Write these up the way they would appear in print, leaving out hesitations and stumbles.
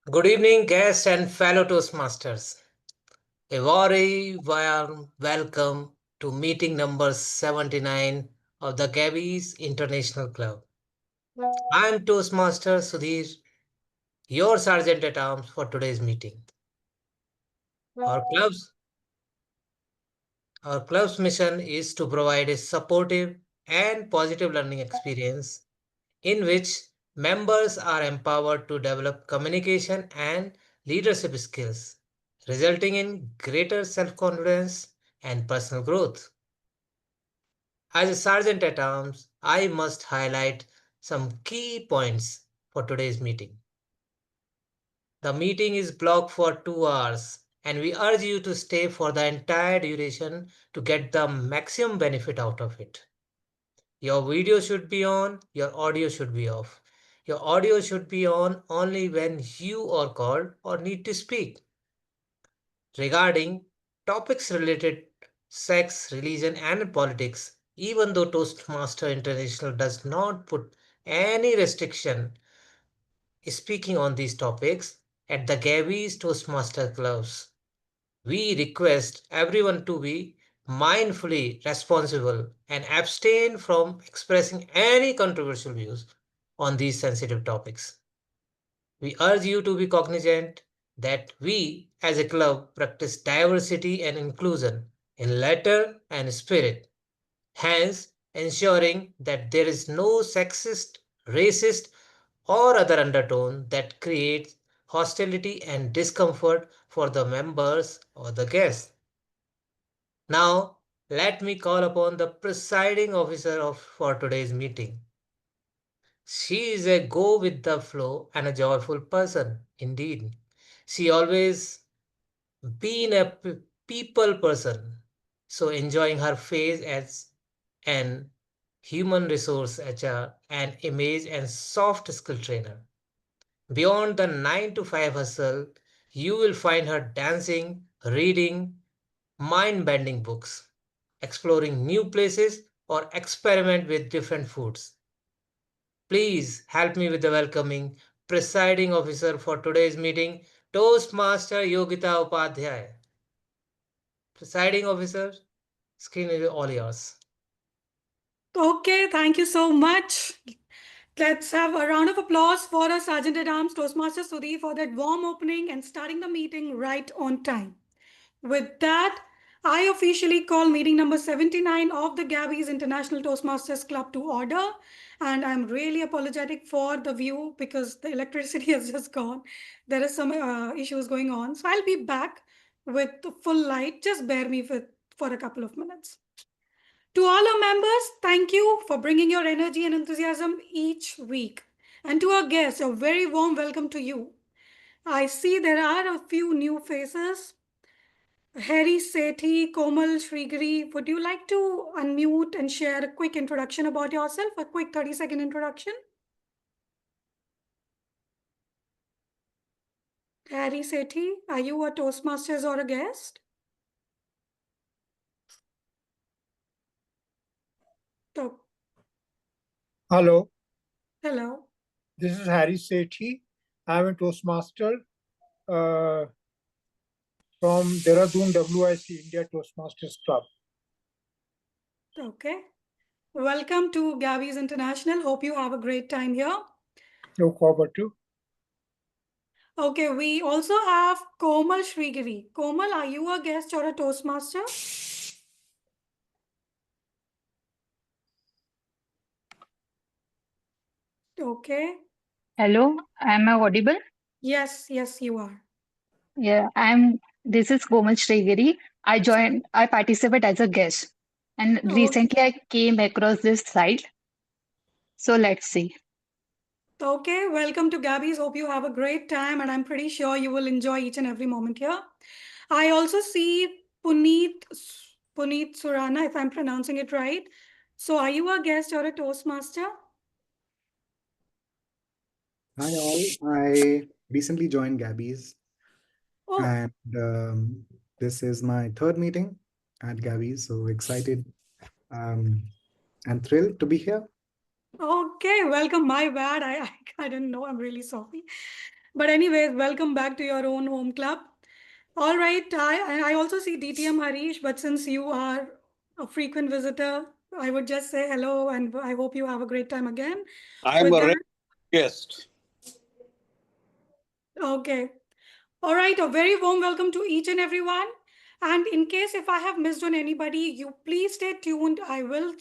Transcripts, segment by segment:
Good evening, guests and fellow Toastmasters. A very warm welcome to meeting number 79 of the Gabbys International Club. I'm Toastmaster Sudhir, your Sergeant at Arms for today's meeting. Our club's, our club's mission is to provide a supportive and positive learning experience in which members are empowered to develop communication and leadership skills, resulting in greater self confidence and personal growth. As a sergeant at arms, I must highlight some key points for today's meeting. The meeting is blocked for 2 hours, and we urge you to stay for the entire duration to get the maximum benefit out of it. Your video should be on, your audio should be off. Your audio should be on only when you are called or need to speak. Regarding topics related sex, religion, and politics, even though Toastmaster International does not put any restriction speaking on these topics, at the Gabbys Toastmaster clubs, we request everyone to be mindfully responsible and abstain from expressing any controversial views on these sensitive topics. We urge you to be cognizant that we, as a club, practice diversity and inclusion in letter and spirit, hence, ensuring that there is no sexist, racist, or other undertone that creates hostility and discomfort for the members or the guests. Now, let me call upon the presiding officer for today's meeting. She is a go with the flow and a joyful person, indeed. She always been a people person, so enjoying her phase as an human resource HR and image and soft skill trainer. Beyond the 9 to 5 hustle, you will find her dancing, reading, mind bending books, exploring new places, or experiment with different foods. Please help me with the welcoming presiding officer for today's meeting, Toastmaster Yogita Upadhyay. Presiding officer, screen is all yours. Okay, thank you so much. Let's have a round of applause for our Sergeant at Arms, Toastmaster Sudhir, for that warm opening and starting the meeting right on time. With that, I officially call meeting number 79 of the Gabbys International Toastmasters Club to order. And I'm really apologetic for the view because the electricity has just gone. There is some issues going on. So I'll be back with the full light. Just bear me for a couple of minutes. To all our members, thank you for bringing your energy and enthusiasm each week. And to our guests, a very warm welcome to you. I see there are a few new faces. Harry Sethi, Komal Shrigiri, would you like to unmute and share a quick introduction about yourself? A quick 30-second introduction. Harry Sethi, are you a Toastmasters or a guest? Hello, Hello. this is Harry Sethi. I'm a Toastmaster from Dehradun WIC India Toastmasters Club. Okay. Welcome to Gabbys International. Hope you have a great time here. Look forward to. Okay, we also have Komal Shrigiri. Komal, are you a guest or a Toastmaster? Okay. Hello, am I audible? Yes, you are. Yeah, this is Komal Shrigiri. I participate as a guest. And recently I came across this site. So let's see. Okay, welcome to Gabbys. Hope you have a great time and I'm pretty sure you will enjoy each and every moment here. I also see Puneet Surana, if I'm pronouncing it right. So are you a guest or a Toastmaster? Hi all, I recently joined Gabbys and this is my third meeting at Gabbys, so excited and thrilled to be here. Okay, welcome. My bad. I didn't know. I'm really sorry. But anyways, welcome back to your own home club. All right, I also see DTM Harish, but since you are a frequent visitor, I would just say hello and I hope you have a great time again. I'm a guest. Okay. All right, a very warm welcome to each and everyone. And in case if I have missed on anybody, you please stay tuned. I will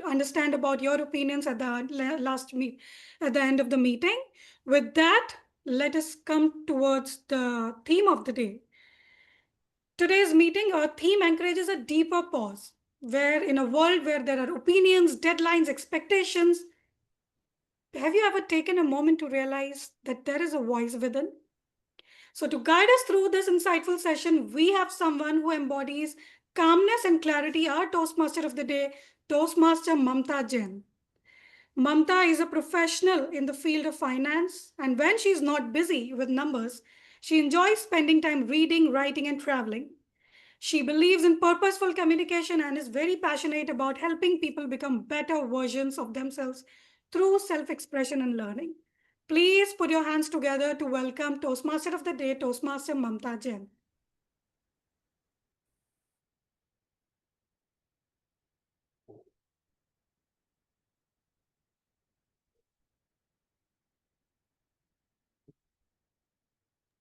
understand about your opinions at the at the end of the meeting. With that, let us come towards the theme of the day. Today's meeting, our theme encourages a deeper pause, where in a world where there are opinions, deadlines, expectations, have you ever taken a moment to realize that there is a voice within? So to guide us through this insightful session, we have someone who embodies calmness and clarity, our Toastmaster of the day, Toastmaster Mamta Jain. Mamta is a professional in the field of finance, and when she's not busy with numbers, she enjoys spending time reading, writing, and traveling. She believes in purposeful communication and is very passionate about helping people become better versions of themselves through self-expression and learning. Please put your hands together to welcome Toastmaster of the Day, Toastmaster Mamta Jain.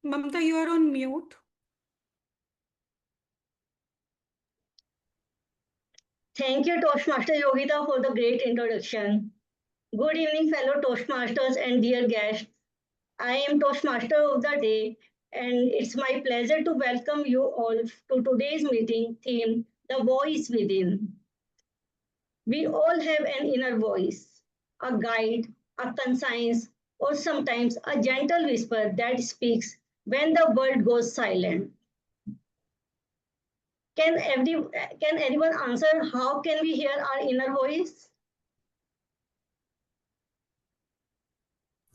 Mamta, you are on mute. Thank you, Toastmaster Yogita, for the great introduction. Good evening, fellow Toastmasters and dear guests. I am Toastmaster of the Day, and it's my pleasure to welcome you all to today's meeting theme, The Voice Within. We all have an inner voice, a guide, a conscience, or sometimes a gentle whisper that speaks when the world goes silent. Can anyone answer how can we hear our inner voice?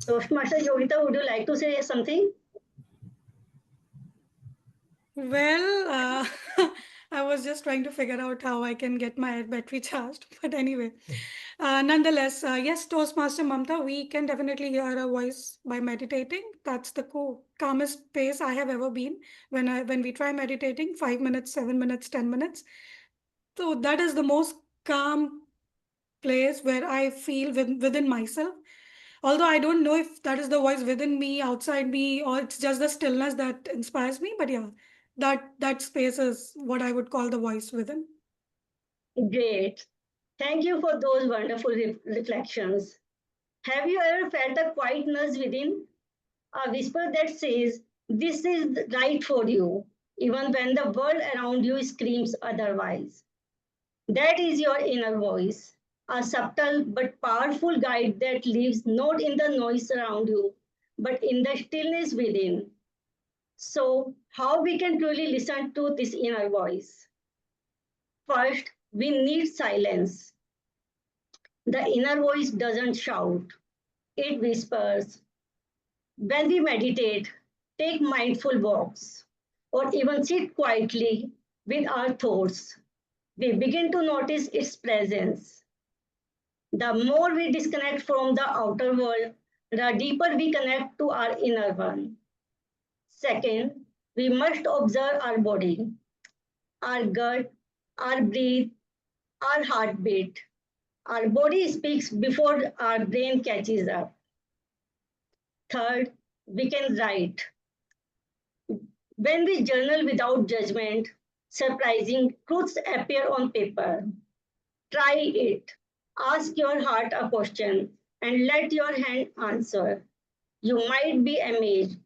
Toastmaster Yogita, would you like to say something? Well, I was just trying to figure out how I can get my battery charged. But anyway, nonetheless, yes, Toastmaster Mamta, we can definitely hear a voice by meditating. That's the calmest pace I have ever been when we try meditating, 5 minutes, 7 minutes, 10 minutes. So that is the most calm place where I feel within myself. Although I don't know if that is the voice within me, outside me, or it's just the stillness that inspires me. But yeah, that space is what I would call the voice within. Great. Thank you for those wonderful reflections. Have you ever felt a quietness within? A whisper that says, this is right for you, even when the world around you screams otherwise. That is your inner voice, a subtle but powerful guide that lives not in the noise around you, but in the stillness within. So, how we can truly listen to this inner voice? First, we need silence. The inner voice doesn't shout, it whispers. When we meditate, take mindful walks, or even sit quietly with our thoughts, we begin to notice its presence. The more we disconnect from the outer world, the deeper we connect to our inner one. Second, we must observe our body, our gut, our breath, our heartbeat. Our body speaks before our brain catches up. Third, we can write. When we journal without judgment, surprising truths appear on paper. Try it. Ask your heart a question and let your hand answer. You might be amazed.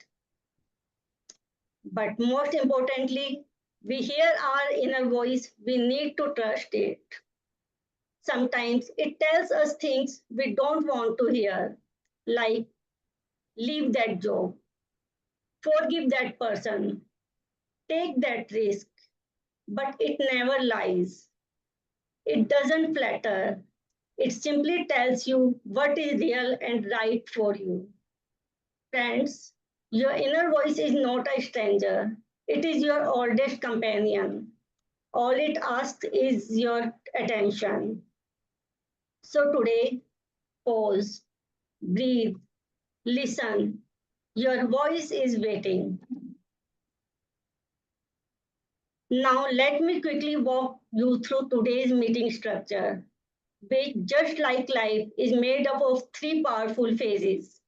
But most importantly, we hear our inner voice, we need to trust it. Sometimes it tells us things we don't want to hear, like leave that job, forgive that person, take that risk, but it never lies. It doesn't flatter. It simply tells you what is real and right for you. Friends, your inner voice is not a stranger. It is your oldest companion. All it asks is your attention. So today, pause, breathe, listen, Your voice is waiting. Now let me quickly walk you through today's meeting structure, which, just like life, is made up of three powerful phases.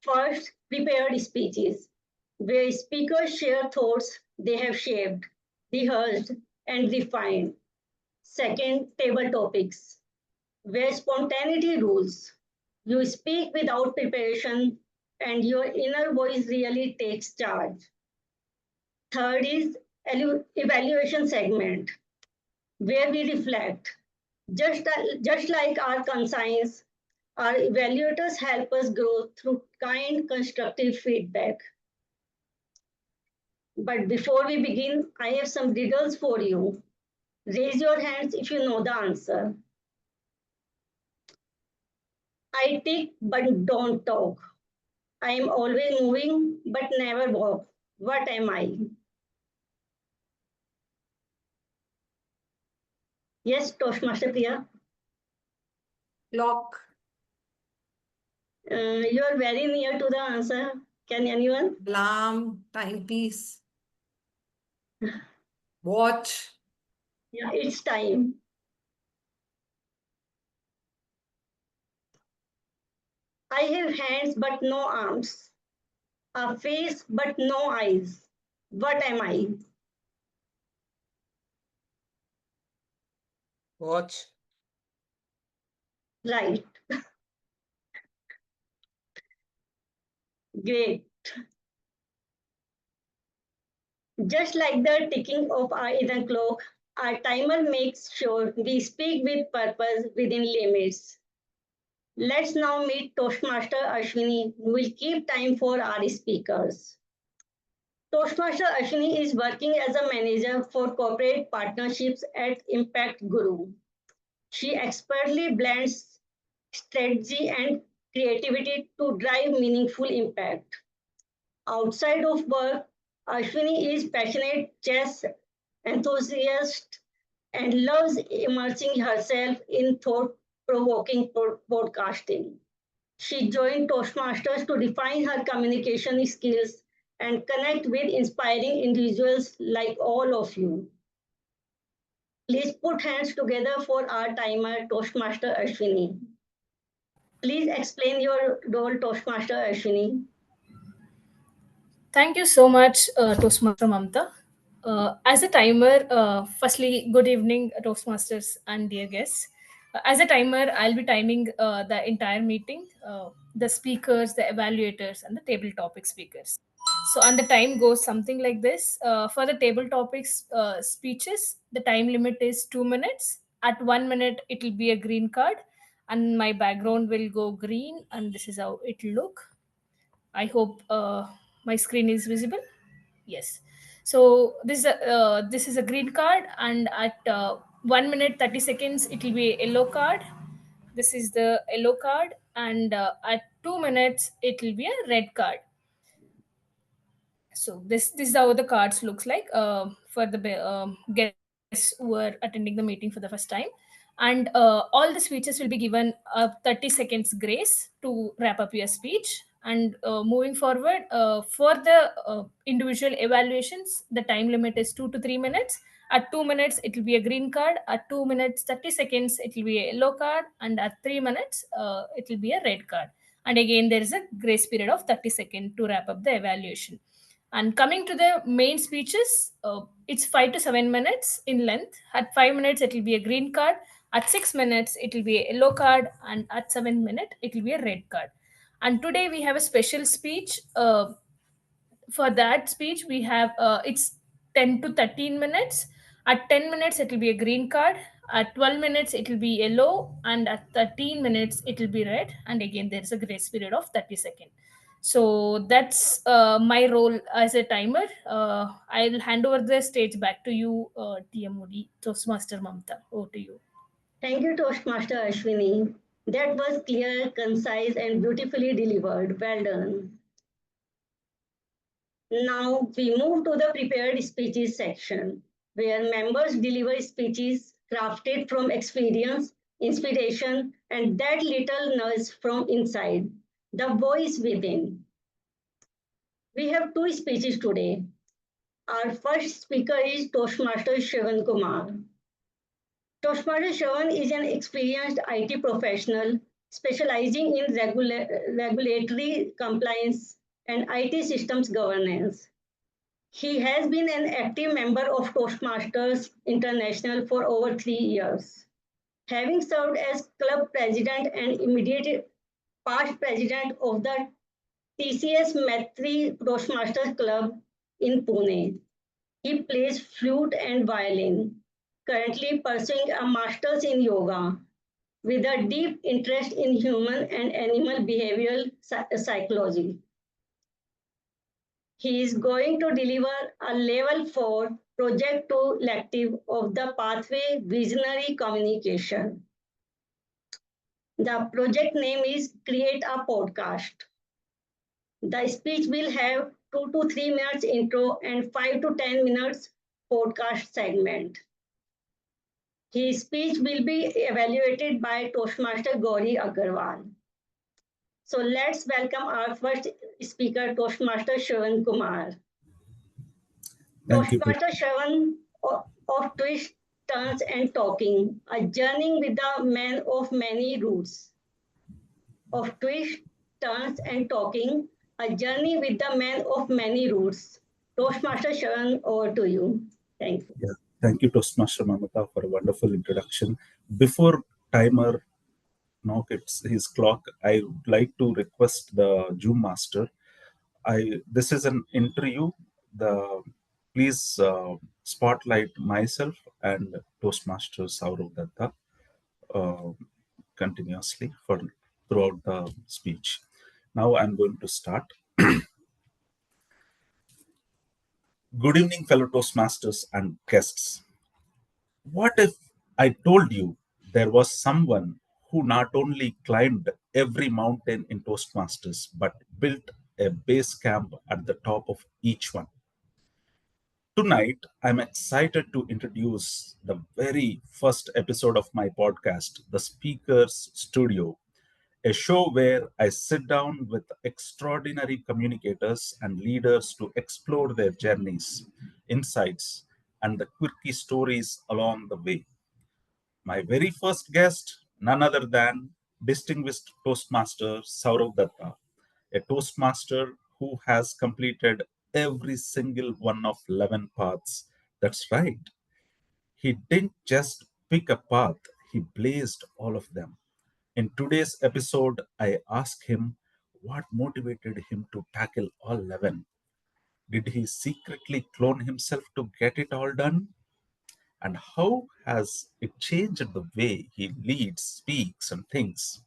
First, prepared speeches, where speakers share thoughts they have shaped, rehearsed, and refined. Second, table topics, where spontaneity rules. You speak without preparation, and your inner voice really takes charge. Third is evaluation segment, where we reflect. Just like our conscience, our evaluators help us grow through kind, constructive feedback. But before we begin, I have some riddles for you. Raise your hands if you know the answer. I tick but don't talk. I am always moving but never walk. What am I? Yes, Toastmaster Priya. Clock. You are very near to the answer. Can anyone? Alarm. Timepiece. Watch. Yeah, it's time. I have hands but no arms, a face but no eyes. What am I? Watch. Right. Great. Just like the ticking of our inner clock, our timer makes sure we speak with purpose within limits. Let's now meet Toastmaster Ashwini, who will keep time for our speakers. Toastmaster Ashwini is working as a manager for corporate partnerships at Impact Guru. She expertly blends strategy and creativity to drive meaningful impact. Outside of work, Ashwini is passionate chess enthusiast and loves immersing herself in thought-provoking podcasting. She joined Toastmasters to refine her communication skills and connect with inspiring individuals like all of you. Please put hands together for our timer, Toastmaster Ashwini. Please explain your role, Toastmaster Ashwini. Thank you so much, Toastmaster Mamta. As a timer, firstly, good evening, Toastmasters and dear guests. As a timer, I'll be timing the entire meeting, the speakers, the evaluators, and the table topic speakers. So, and the time goes something like this. For the table topics speeches, the time limit is 2 minutes. At 1 minute, it will be a green card, and my background will go green, and this is how it will look. I hope my screen is visible. Yes. So this is a green card, and at 1 minute 30 seconds it will be a yellow card. This is the yellow card, and at 2 minutes it will be a red card. So this is how the cards looks like for the guests who are attending the meeting for the first time. And all the speeches will be given 30 seconds grace to wrap up your speech. And moving forward, for the individual evaluations, the time limit is 2 to 3 minutes. At 2 minutes it will be a green card, at 2 minutes 30 seconds it will be a yellow card, and at 3 minutes it will be a red card. And again there is a grace period of 30 seconds to wrap up the evaluation. And coming to the main speeches, it's 5 to 7 minutes in length. At 5 minutes, it will be a green card. At 6 minutes, it will be a yellow card. And at 7 minutes, it will be a red card. And today we have a special speech. For that speech, we have it's 10 to 13 minutes. At 10 minutes, it will be a green card. At 12 minutes, it will be yellow. And at 13 minutes, it will be red. And again, there is a grace period of 30 seconds. So that's my role as a timer. I'll hand over the stage back to you, TMOD, Toastmaster Mamta. Over to you. Thank you, Toastmaster Ashwini. That was clear, concise, and beautifully delivered. Well done. Now we move to the prepared speeches section, where members deliver speeches crafted from experience, inspiration, and that little nudge from inside, the voice within. We have two speeches today. Our first speaker is Toastmaster Sravankumar. Toastmaster Shravan is an experienced IT professional specializing in regulatory compliance and IT systems governance. He has been an active member of Toastmasters International for over 3 years, having served as club president and immediate past president of the TCS Maitri Toastmasters Club in Pune. He plays flute and violin, currently pursuing a master's in yoga with a deep interest in human and animal behavioral psychology. He is going to deliver a level 4 project to elective of the pathway visionary communication. The project name is Create a Podcast. The speech will have 2 to 3 minutes intro and 5 to 10 minutes podcast segment. His speech will be evaluated by Toastmaster Gauri Aggarwal. So let's welcome our first speaker, Toastmaster Sravankumar. Toastmaster Shravan of Twists, Turns and Talking, a journey with the man of many roots. Of Twists, Turns and Talking, a journey with the man of many roots. Toastmaster Shravan, over to you. Thank you. Yeah. Thank you, Toastmaster Mamta, for a wonderful introduction. Before timer hits his clock, I would like to request the Zoom master. This is an interview. Please spotlight myself and Toastmaster Saurav Datta continuously throughout the speech. Now I'm going to start. Good evening, fellow Toastmasters and guests. What if I told you there was someone who not only climbed every mountain in Toastmasters but built a base camp at the top of each one? Tonight, I'm excited to introduce the very first episode of my podcast, The Speaker's Studio, a show where I sit down with extraordinary communicators and leaders to explore their journeys, insights, and the quirky stories along the way. My very first guest, none other than distinguished Toastmaster Saurav Datta, a Toastmaster who has completed every single one of 11 paths. That's right. He didn't just pick a path, he blazed all of them. In today's episode, I asked him what motivated him to tackle all 11. Did he secretly clone himself to get it all done? And how has it changed the way he leads, speaks, and thinks?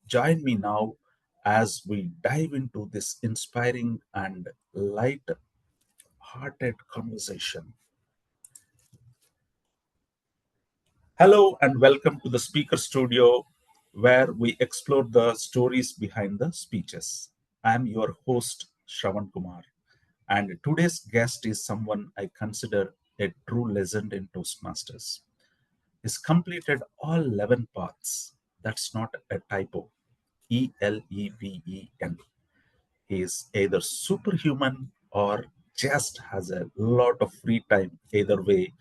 Join me now as we dive into this inspiring and light-hearted conversation. Hello and welcome to the Speaker Studio, where we explore the stories behind the speeches. I'm your host, Sravankumar, and today's guest is someone I consider a true legend in Toastmasters. He's completed all 11 paths. That's not a typo. ELEVEN. He is either superhuman or just has a lot of free time. Either way,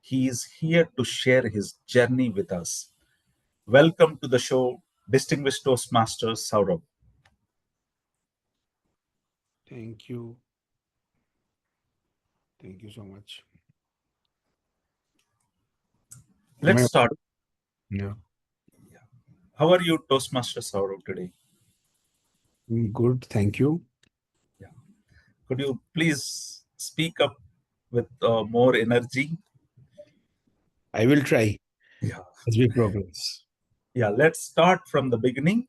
he is here to share his journey with us. Welcome to the show, distinguished Toastmaster Saurav. Thank you. Thank you so much. Let's start. Yeah. How are you, Toastmaster Saurav, today? Good, thank you. Yeah. Could you please speak up with more energy? I will try. Yeah. As we progress. Yeah, let's start from the beginning.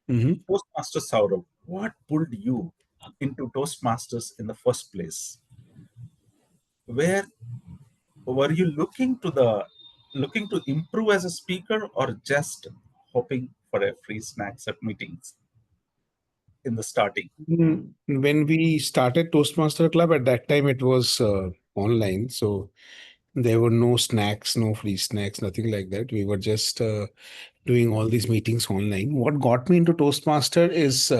Mm-hmm. Toastmaster Saurav, what pulled you into Toastmasters in the first place? Where were you looking to improve as a speaker or just hoping for a free snacks at meetings in the starting? When we started Toastmaster Club, at that time it was online. So There were no snacks, no free snacks, nothing like that. We were just doing all these meetings online. What got me into Toastmaster is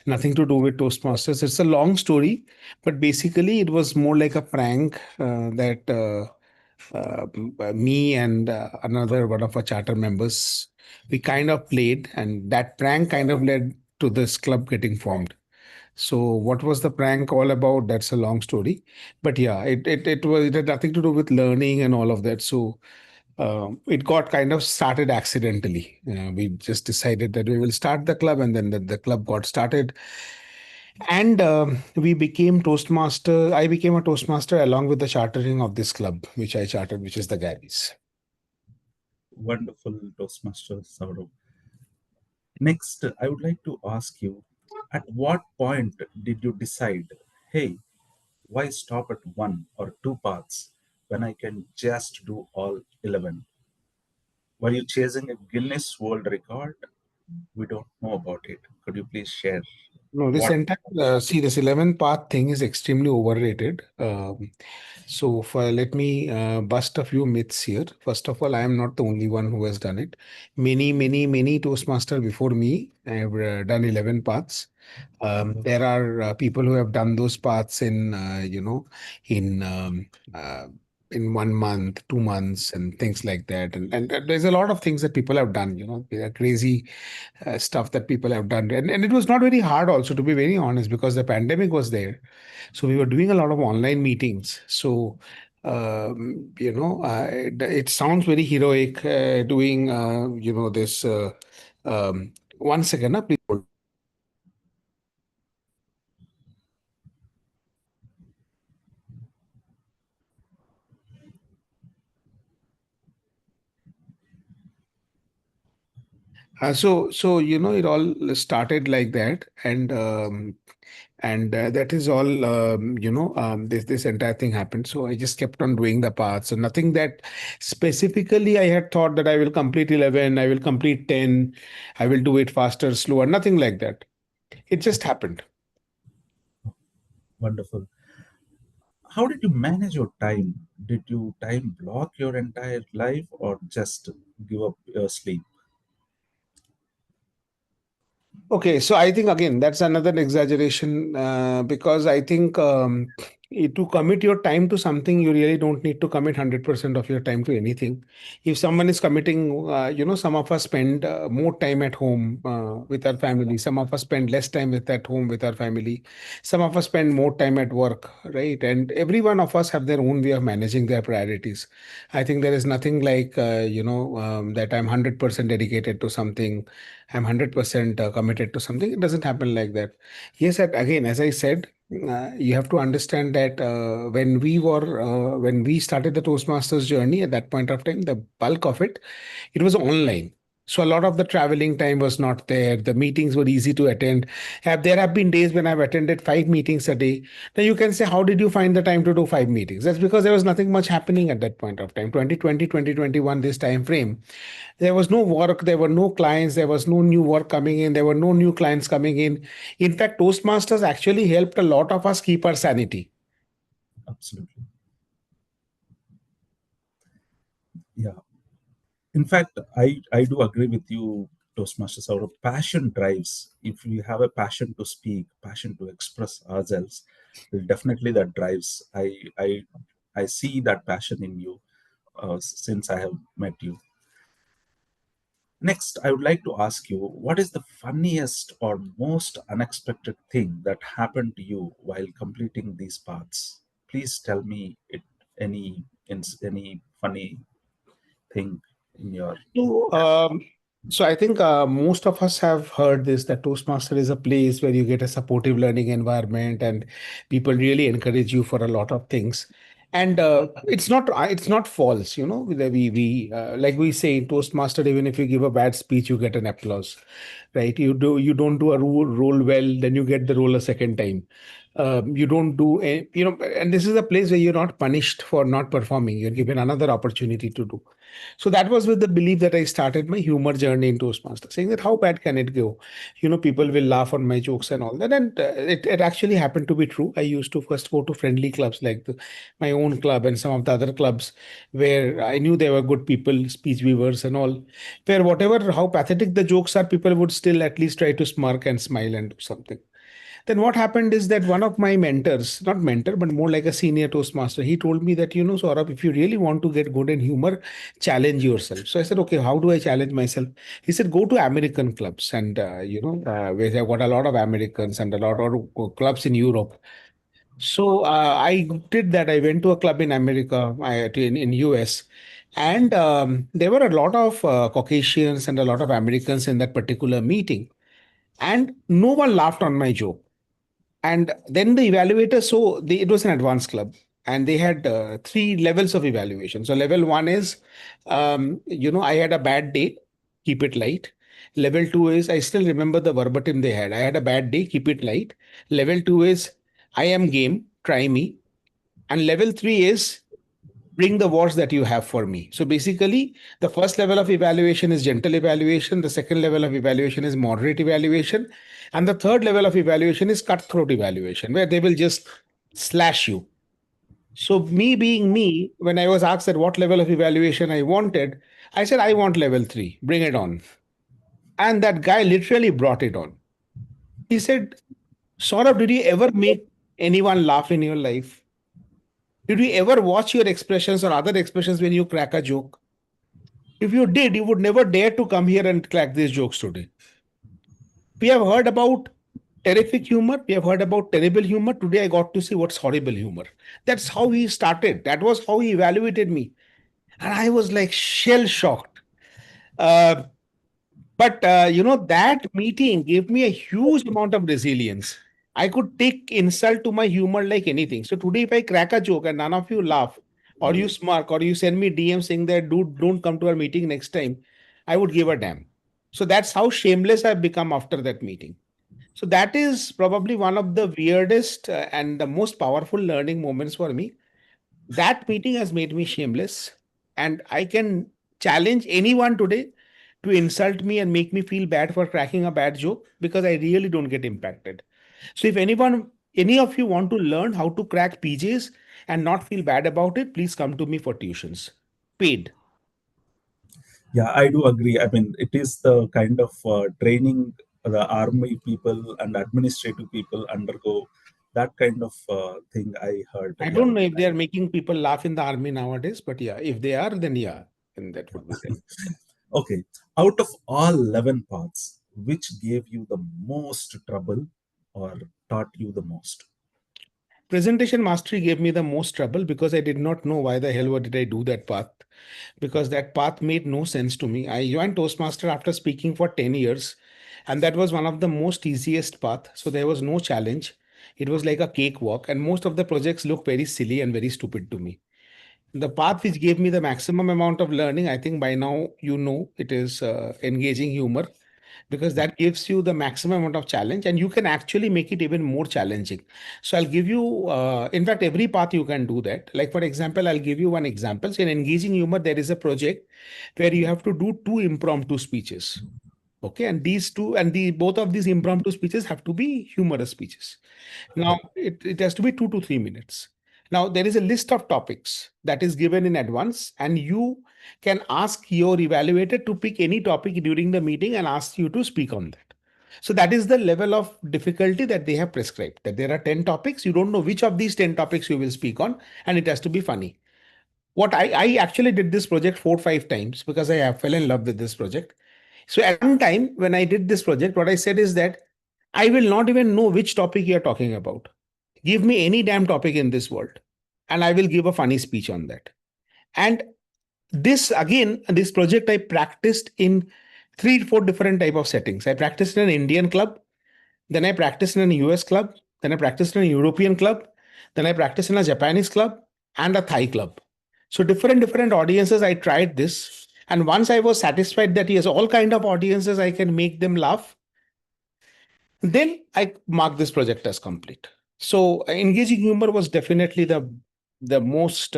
nothing to do with Toastmasters. It's a long story, but basically it was more like a prank that me and another one of our charter members, we kind of played, and that prank kind of led to this club getting formed. So what was the prank all about? That's a long story, but yeah, it had nothing to do with learning and all of that. So it got kind of started accidentally. We just decided that we will start the club, and then the club got started, and we became Toastmaster. I became a Toastmaster along with the chartering of this club, which I chartered, which is the Gabbys. Wonderful Toastmasters, Saurav. Next, I would like to ask you, at what point did you decide, hey, why stop at one or two paths when I can just do all 11? Were you chasing a Guinness World Record? We don't know about it. Could you please share No, this what? entire this 11 path thing is extremely overrated. So let me bust a few myths here. First of all, I am not the only one who has done it. Many Toastmaster before me have done 11 paths. There are people who have done those paths in in uh, in 1 month, 2 months, and things like that. And there's a lot of things that people have done. There are crazy stuff that people have done, and it was not very hard also, to be very honest, because the pandemic was there. So we were doing a lot of online meetings. So it sounds very heroic doing this. One second, please hold. It all started like that, and that is all. This entire thing happened. So I just kept on doing the paths. So nothing that specifically I had thought that I will complete 11, I will complete 10, I will do it faster, slower. Nothing like that. It just happened. Wonderful. How did you manage your time? Did you time block your entire life or just give up your sleep? Okay, so I think again that's another exaggeration because I think to commit your time to something, you really don't need to commit 100% of your time to anything. If someone is committing, some of us spend more time at home with our family. Some of us spend less time at home with our family. Some of us spend more time at work, right? And every one of us have their own way of managing their priorities. I think there is nothing like that I'm 100% dedicated to something. I'm 100% committed to something. It doesn't happen like that. Yes, again, as I said, you have to understand that when we started the Toastmasters journey at that point of time, the bulk of it was online. So a lot of the traveling time was not there. The meetings were easy to attend. There have been days when I've attended 5 meetings a day. Now you can say, how did you find the time to do 5 meetings? That's because there was nothing much happening at that point of time. 2020, 2021, this time frame. There was no work, there were no clients, there was no new work coming in, there were no new clients coming in. In fact, Toastmasters actually helped a lot of us keep our sanity. Absolutely. Yeah. In fact, I do agree with you, Toastmasters. Our passion drives. If we have a passion to speak, passion to express ourselves, well, definitely that drives. I see that passion in you since I have met you. Next, I would like to ask you, what is the funniest or most unexpected thing that happened to you while completing these paths? Please tell me any funny thing in your. So, I think most of us have heard this, that Toastmaster is a place where you get a supportive learning environment and people really encourage you for a lot of things. And it's not false, like we say in Toastmaster, even if you give a bad speech, you get an applause, right? You don't do a role well, then you get the role a second time. You don't do and this is a place where you're not punished for not performing. You're given another opportunity to do. So that was with the belief that I started my humor journey in Toastmasters, saying that how bad can it go? People will laugh on my jokes and all that. And it actually happened to be true. I used to first go to friendly clubs like my own club and some of the other clubs where I knew there were good people, speech weavers and all, where whatever, how pathetic the jokes are, people would still at least try to smirk and smile and do something. Then what happened is that one of my mentors, not mentor, but more like a senior Toastmaster, he told me that, Saurabh, if you really want to get good in humor, challenge yourself. So I said, okay, how do I challenge myself? He said, go to American clubs. And, where they've got a lot of Americans and a lot of clubs in Europe. So I did that. I went to a club in America, in US. And there were a lot of Caucasians and a lot of Americans in that particular meeting. And no one laughed on my joke. And then the evaluator, it was an advanced club, and they had 3 levels of evaluation. So level 1 is, I had a bad day, keep it light. Level 2 is, I still remember the verbatim they had. I had a bad day, keep it light. Level 2 is, I am game, try me. And level 3 is, bring the words that you have for me. So basically, the first level of evaluation is gentle evaluation. The second level of evaluation is moderate evaluation. And the third level of evaluation is cutthroat evaluation, where they will just slash you. So me being me, when I was asked at what level of evaluation I wanted, I said, I want level 3, bring it on. And that guy literally brought it on. He said, Saurabh, did you ever make anyone laugh in your life? Did you ever watch your expressions or other expressions when you crack a joke? If you did, you would never dare to come here and crack these jokes today. We have heard about terrific humor. We have heard about terrible humor. Today I got to see what's horrible humor. That's how he started. That was how he evaluated me. And I was like shell shocked. But that meeting gave me a huge amount of resilience. I could take insult to my humor like anything. So today, if I crack a joke and none of you laugh, or you smirk, or you send me DM saying that, dude, don't come to our meeting next time, I would give a damn. So that's how shameless I've become after that meeting. So that is probably one of the weirdest and the most powerful learning moments for me. That meeting has made me shameless, and I can challenge anyone today to insult me and make me feel bad for cracking a bad joke, because I really don't get impacted. So if any of you want to learn how to crack PJs and not feel bad about it, please come to me for tuitions. Paid. Yeah, I do agree. I mean, it is the kind of training the army people and administrative people undergo. That kind of thing I heard. I don't know if they are making people laugh in the army nowadays, but yeah, if they are, then yeah, then that would be there. Okay, out of all 11 paths, which gave you the most trouble or taught you the most? Presentation mastery gave me the most trouble because I did not know why the hell did I do that path, because that path made no sense to me. I joined Toastmaster after speaking for 10 years, and that was one of the most easiest path. So there was no challenge. It was like a cakewalk, and most of the projects look very silly and very stupid to me. The path which gave me the maximum amount of learning, I think by now it is engaging humor, because that gives you the maximum amount of challenge and you can actually make it even more challenging. So I'll give you, in fact, every path you can do that. Like, for example, I'll give you one example. So in engaging humor, there is a project where you have to do 2 impromptu speeches. Okay, and both of these impromptu speeches have to be humorous speeches. Now, it has to be 2 to 3 minutes. Now, there is a list of topics that is given in advance, and you can ask your evaluator to pick any topic during the meeting and ask you to speak on that. So that is the level of difficulty that they have prescribed, that there are 10 topics. You don't know which of these 10 topics you will speak on, and it has to be funny. What I actually did this project 4 or 5 times because I have fell in love with this project. So at one time when I did this project, what I said is that I will not even know which topic you're talking about. Give me any damn topic in this world, and I will give a funny speech on that. And this project I practiced in 3 or 4 different type of settings. I practiced in an Indian club, then I practiced in a US club, then I practiced in a European club, then I practiced in a Japanese club and a Thai club. So different audiences, I tried this. And once I was satisfied that yes, all kind of audiences, I can make them laugh, then I mark this project as complete. So engaging humor was definitely the most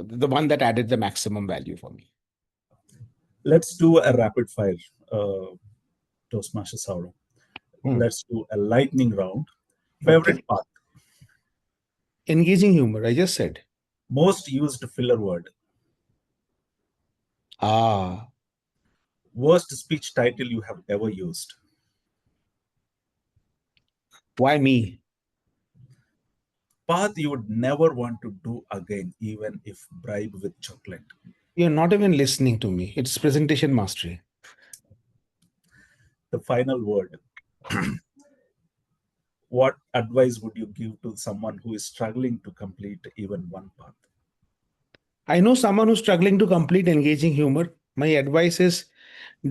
the one that added the maximum value for me. Let's do a rapid fire, Toastmaster Saurabh. Let's do a lightning round. Favorite path? Engaging humor, I just said. Most used filler word? Worst speech title you have ever used? Why me? Path you would never want to do again, even if bribe with chocolate? You're not even listening to me. It's presentation mastery. The final word. What advice would you give to someone who is struggling to complete even one path? I know someone who's struggling to complete engaging humor. My advice is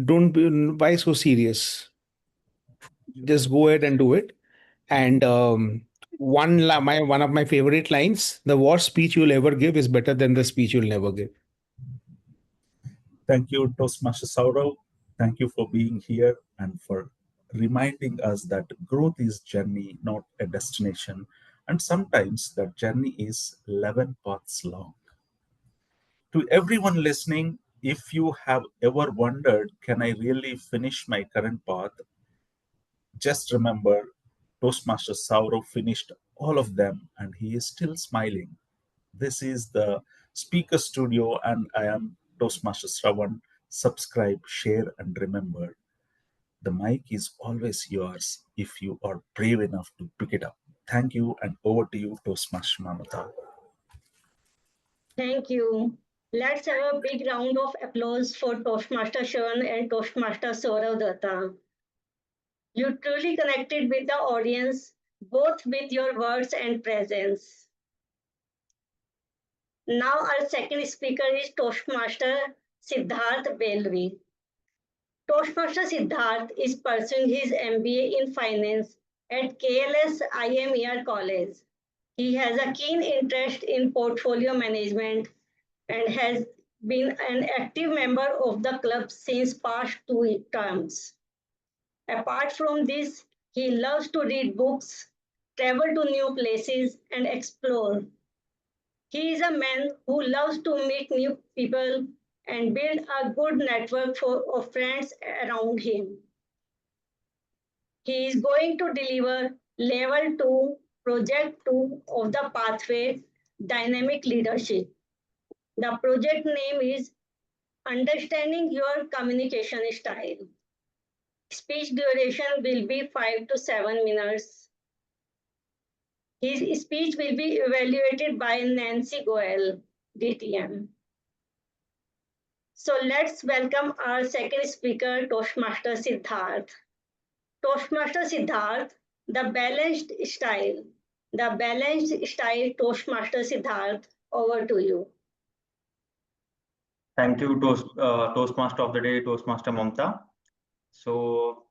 don't be why so serious. Just go ahead and do it. And one of my favorite lines: the worst speech you'll ever give is better than the speech you'll never give. Thank you, Toastmaster Saurabh. Thank you for being here and for reminding us that growth is journey, not a destination. And sometimes that journey is 11 paths long. To everyone listening, if you have ever wondered, can I really finish my current path? Just remember, Toastmaster Saurabh finished all of them and he is still smiling. This is the Speaker Studio and I am Toastmaster Sravan. Subscribe, share and remember, the mic is always yours if you are brave enough to pick it up. Thank you and over to you, Toastmaster Mamta. Thank you. Let's have a big round of applause for Toastmaster Shan and Toastmaster Saurav Datta. You truly connected with the audience, both with your words and presence. Now our second speaker is Toastmaster Sidharth Belavi. Toastmaster Sidharth is pursuing his MBA in Finance at KLS IMER College. He has a keen interest in portfolio management and has been an active member of the club since past 2 terms. Apart from this, he loves to read books, travel to new places, and explore. He is a man who loves to meet new people and build a good network of friends around him. He is going to deliver level 2, project 2 of the pathway dynamic leadership. The project name is Understanding Your Communication Style. Speech duration will be 5 to 7 minutes. His speech will be evaluated by Nancy Goel, DTM. So let's welcome our second speaker, Toastmaster Sidharth. Toastmaster Sidharth, the balanced style. The balanced style, Toastmaster Sidharth, over to you. Thank you, Toastmaster of the Day, Toastmaster Mamta. So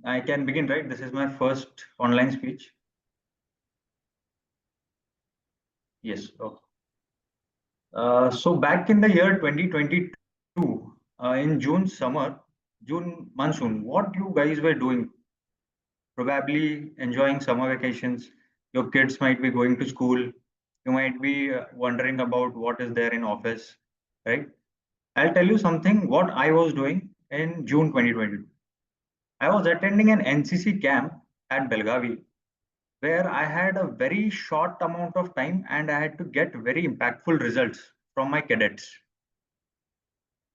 I can begin, right? This is my first online speech. Yes. Okay. So back in the year 2022, in June monsoon, what you guys were doing? Probably enjoying summer vacations. Your kids might be going to school. You might be wondering about what is there in office, right? I'll tell you something, what I was doing in June 2022. I was attending an NCC camp at Belavi, where I had a very short amount of time and I had to get very impactful results from my cadets.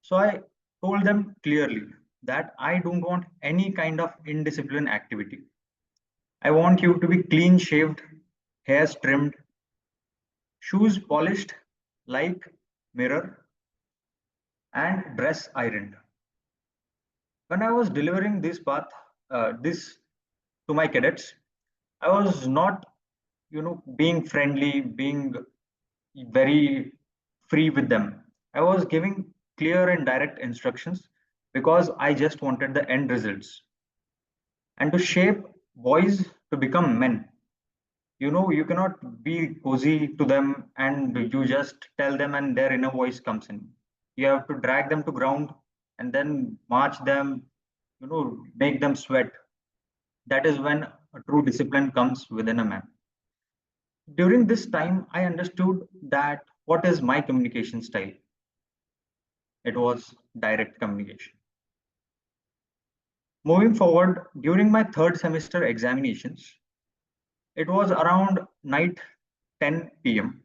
So I told them clearly that I don't want any kind of indisciplined activity. I want you to be clean shaved, hairs trimmed, shoes polished like mirror, and dress ironed. When I was delivering this to my cadets, I was not, being friendly, being very free with them. I was giving clear and direct instructions because I just wanted the end results. And to shape boys to become men, you cannot be cozy to them and you just tell them and their inner voice comes in. You have to drag them to ground and then march them, make them sweat. That is when a true discipline comes within a man. during this time, I understood that what is my communication style? It was direct communication. Moving forward, during my third semester examinations, it was around night 10 p.m.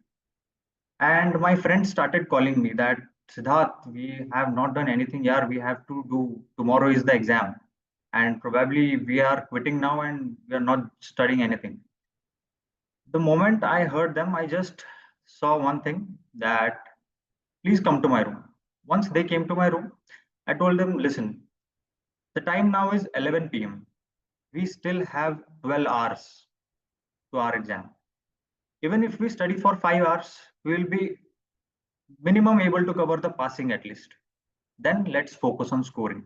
and my friends started calling me that Sidharth, we have not done anything here. We have to do, tomorrow is the exam, and probably we are quitting now and we are not studying anything. The moment I heard them, I just saw one thing, that please come to my room. Once they came to my room, I told them, listen, the time now is 11 p.m. We still have 12 hours to our exam. Even if we study for 5 hours, we will be minimum able to cover the passing at least. Then let's focus on scoring.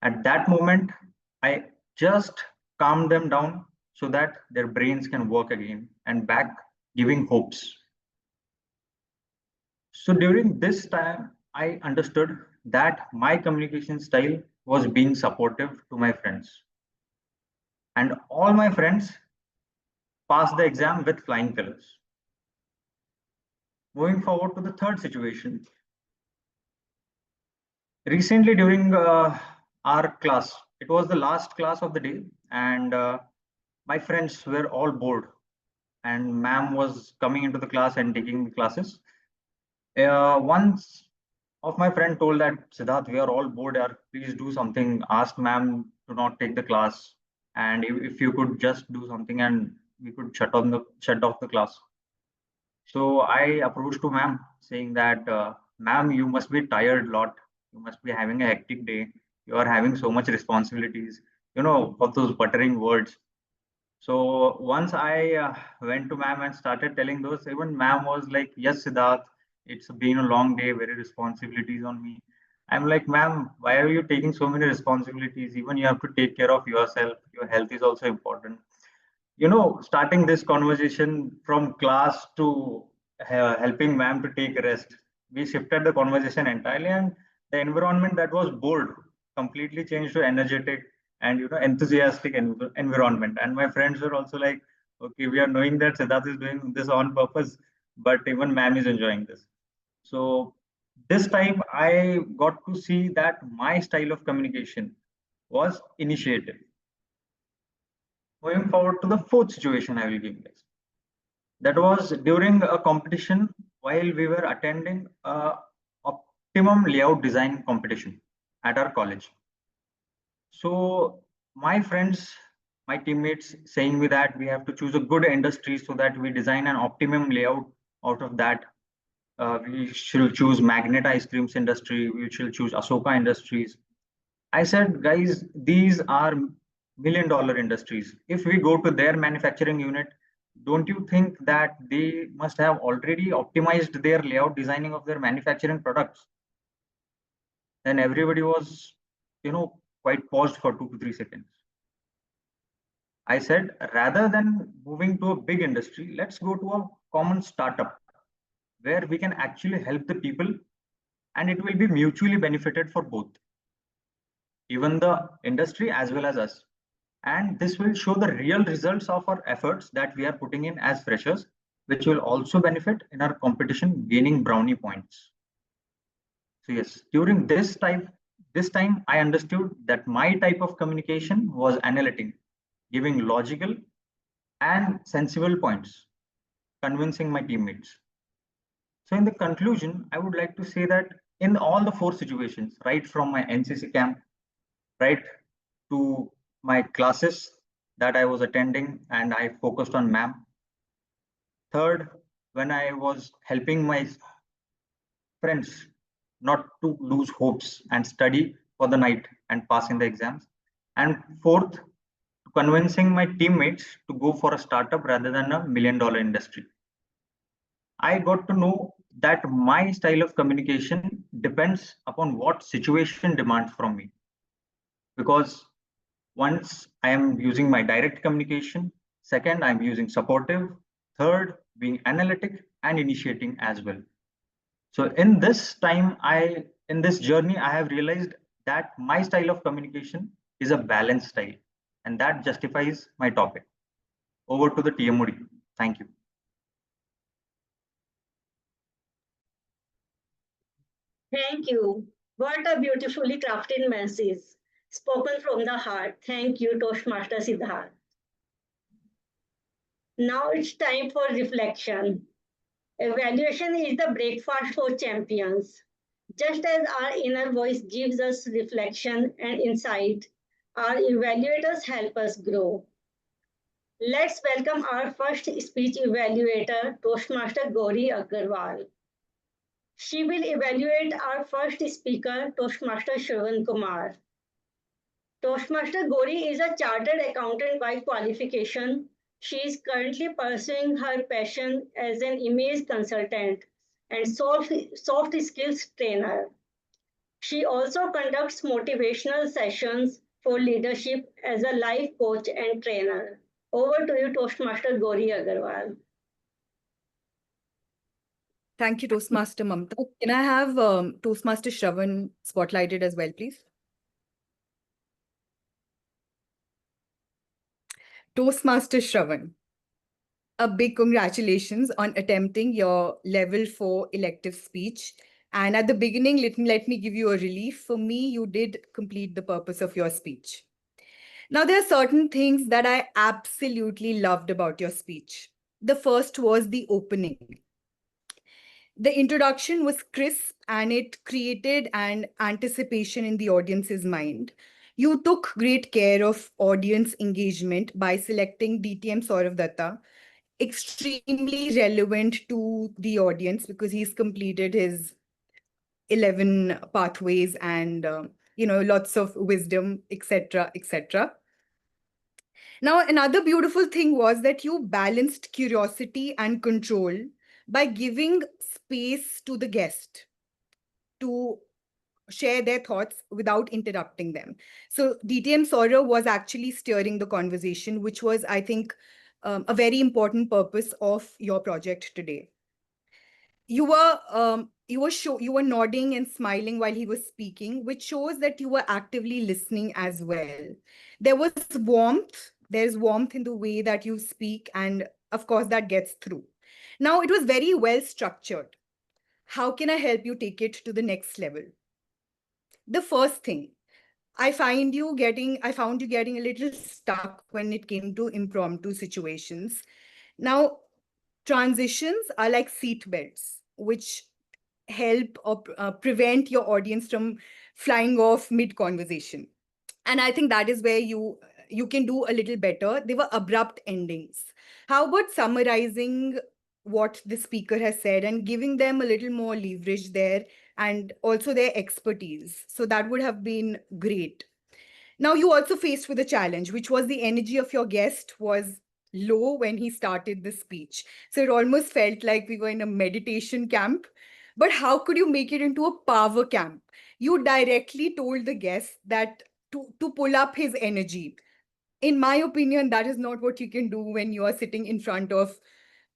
At that moment, I just calmed them down so that their brains can work again and back, giving hopes. So during this time, I understood that my communication style was being supportive to my friends. And all my friends passed the exam with flying colors. Moving forward to the third situation. Recently, during our class, it was the last class of the day, and my friends were all bored, and ma'am was coming into the class and taking the classes. Once of my friend told that, Sidharth, we are all bored, please do something. Ask ma'am to not take the class, and if you could just do something, and we could shut off the class. So I approached to ma'am saying that, ma'am, you must be tired a lot. You must be having a hectic day. You are having so much responsibilities. You know, of those buttering words. So once I went to ma'am and started telling those, even ma'am was like, yes, Siddharth, it's been a long day, very responsibilities on me. I'm like, ma'am, why are you taking so many responsibilities? Even you have to take care of yourself. Your health is also important. You know, starting this conversation from class to helping ma'am to take rest, we shifted the conversation entirely, and the environment that was bored completely changed to energetic and enthusiastic environment. And my friends were also like, okay, we are knowing that Siddharth is doing this on purpose, but even ma'am is enjoying this. So this time I got to see that my style of communication was initiative. Moving forward to the fourth situation, I will give guys. That was during a competition while we were attending a optimum layout design competition at our college. So my friends, my teammates saying me that we have to choose a good industry so that we design an optimum layout out of that. We should choose Magnet Ice Creams industry. We should choose Asoka Industries. I said, guys, these are $1 million industries. If we go to their manufacturing unit, don't you think that they must have already optimized their layout designing of their manufacturing products? Then everybody was, quite paused for 2 to 3 seconds. I said, rather than moving to a big industry, let's go to a common startup where we can actually help the people and it will be mutually benefited for both, even the industry as well as us. And this will show the real results of our efforts that we are putting in as freshers, which will also benefit in our competition gaining brownie points. So yes, during this time I understood that my type of communication was analytic, giving logical and sensible points, convincing my teammates. So in the conclusion, I would like to say that in all the four situations, right from my NCC camp, right to my classes that I was attending and I focused on ma'am. Third, when I was helping my friends not to lose hopes and study for the night and pass in the exams. And fourth, convincing my teammates to go for a startup rather than a $1 million industry. I got to know that my style of communication depends upon what situation demands from me. Because once I am using my direct communication, second, I'm using supportive, third, being analytic and initiating as well. So in this journey, I have realized that my style of communication is a balanced style, and that justifies my topic. Over to the TMOD. Thank you. Thank you. What a beautifully crafted message, spoken from the heart. Thank you, Toastmaster Sidharth. Now it's time for reflection. Evaluation is the breakfast for champions. Just as our inner voice gives us reflection and insight, our evaluators help us grow. Let's welcome our first speech evaluator, Toastmaster Gauri Aggarwal. She will evaluate our first speaker, Toastmaster Sravankumar. Toastmaster Gauri is a chartered accountant by qualification. She is currently pursuing her passion as an image consultant and soft skills trainer. She also conducts motivational sessions for leadership as a life coach and trainer. Over to you, Toastmaster Gauri Aggarwal. Thank you, Toastmaster Mamta. Can I have Toastmaster Shravan spotlighted as well, please? Toastmaster Shravan, a big congratulations on attempting your level 4 elective speech. And at the beginning, let me give you a relief. For me, you did complete the purpose of your speech. Now, there are certain things that I absolutely loved about your speech. The first was the opening. The introduction was crisp and it created an anticipation in the audience's mind. You took great care of audience engagement by selecting DTM Saurav, extremely relevant to the audience because he's completed his 11 pathways and lots of wisdom, etc., etc. Now, another beautiful thing was that you balanced curiosity and control by giving space to the guest to share their thoughts without interrupting them. So DTM Saurav was actually steering the conversation, which was, I think, a very important purpose of your project today. You were nodding and smiling while he was speaking, which shows that you were actively listening as well. There was warmth. There's warmth in the way that you speak, and of course that gets through. Now, it was very well structured. How can I help you take it to the next level? The first thing, I found you getting a little stuck when it came to impromptu situations. Now, transitions are like seat belts, which help or prevent your audience from flying off mid-conversation. And I think that is where you can do a little better. They were abrupt endings. How about summarizing what the speaker has said and giving them a little more leverage there and also their expertise? So that would have been great. Now, you also faced with a challenge, which was the energy of your guest was low when he started the speech. So it almost felt like we were in a meditation camp. But how could you make it into a power camp? You directly told the guest that to pull up his energy. In my opinion, that is not what you can do when you are sitting in front of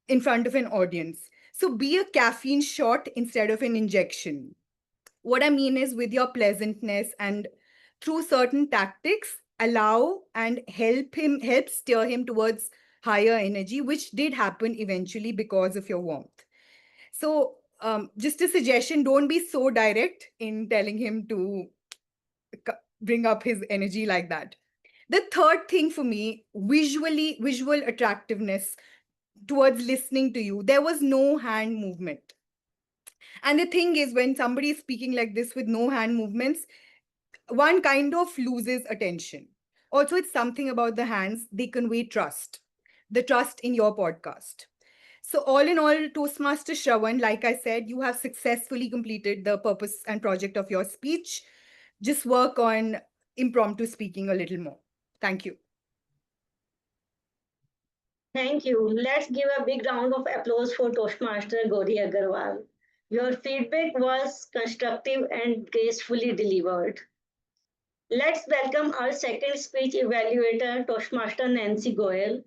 an audience. So be a caffeine shot instead of an injection. What I mean is, with your pleasantness and through certain tactics, allow and help steer him towards higher energy, which did happen eventually because of your warmth. So just a suggestion, don't be so direct in telling him to bring up his energy like that. The third thing for me, visual attractiveness towards listening to you. There was no hand movement. And the thing is, when somebody is speaking like this with no hand movements, one kind of loses attention. Also, it's something about the hands. They convey trust, the trust in your podcast. So all in all, Toastmaster Shravan, like I said, you have successfully completed the purpose and project of your speech. Just work on impromptu speaking a little more. Thank you. Thank you. Let's give a big round of applause for Toastmaster Gauri Aggarwal. Your feedback was constructive and gracefully delivered. Let's welcome our second speech evaluator, Toastmaster Nancy Goel.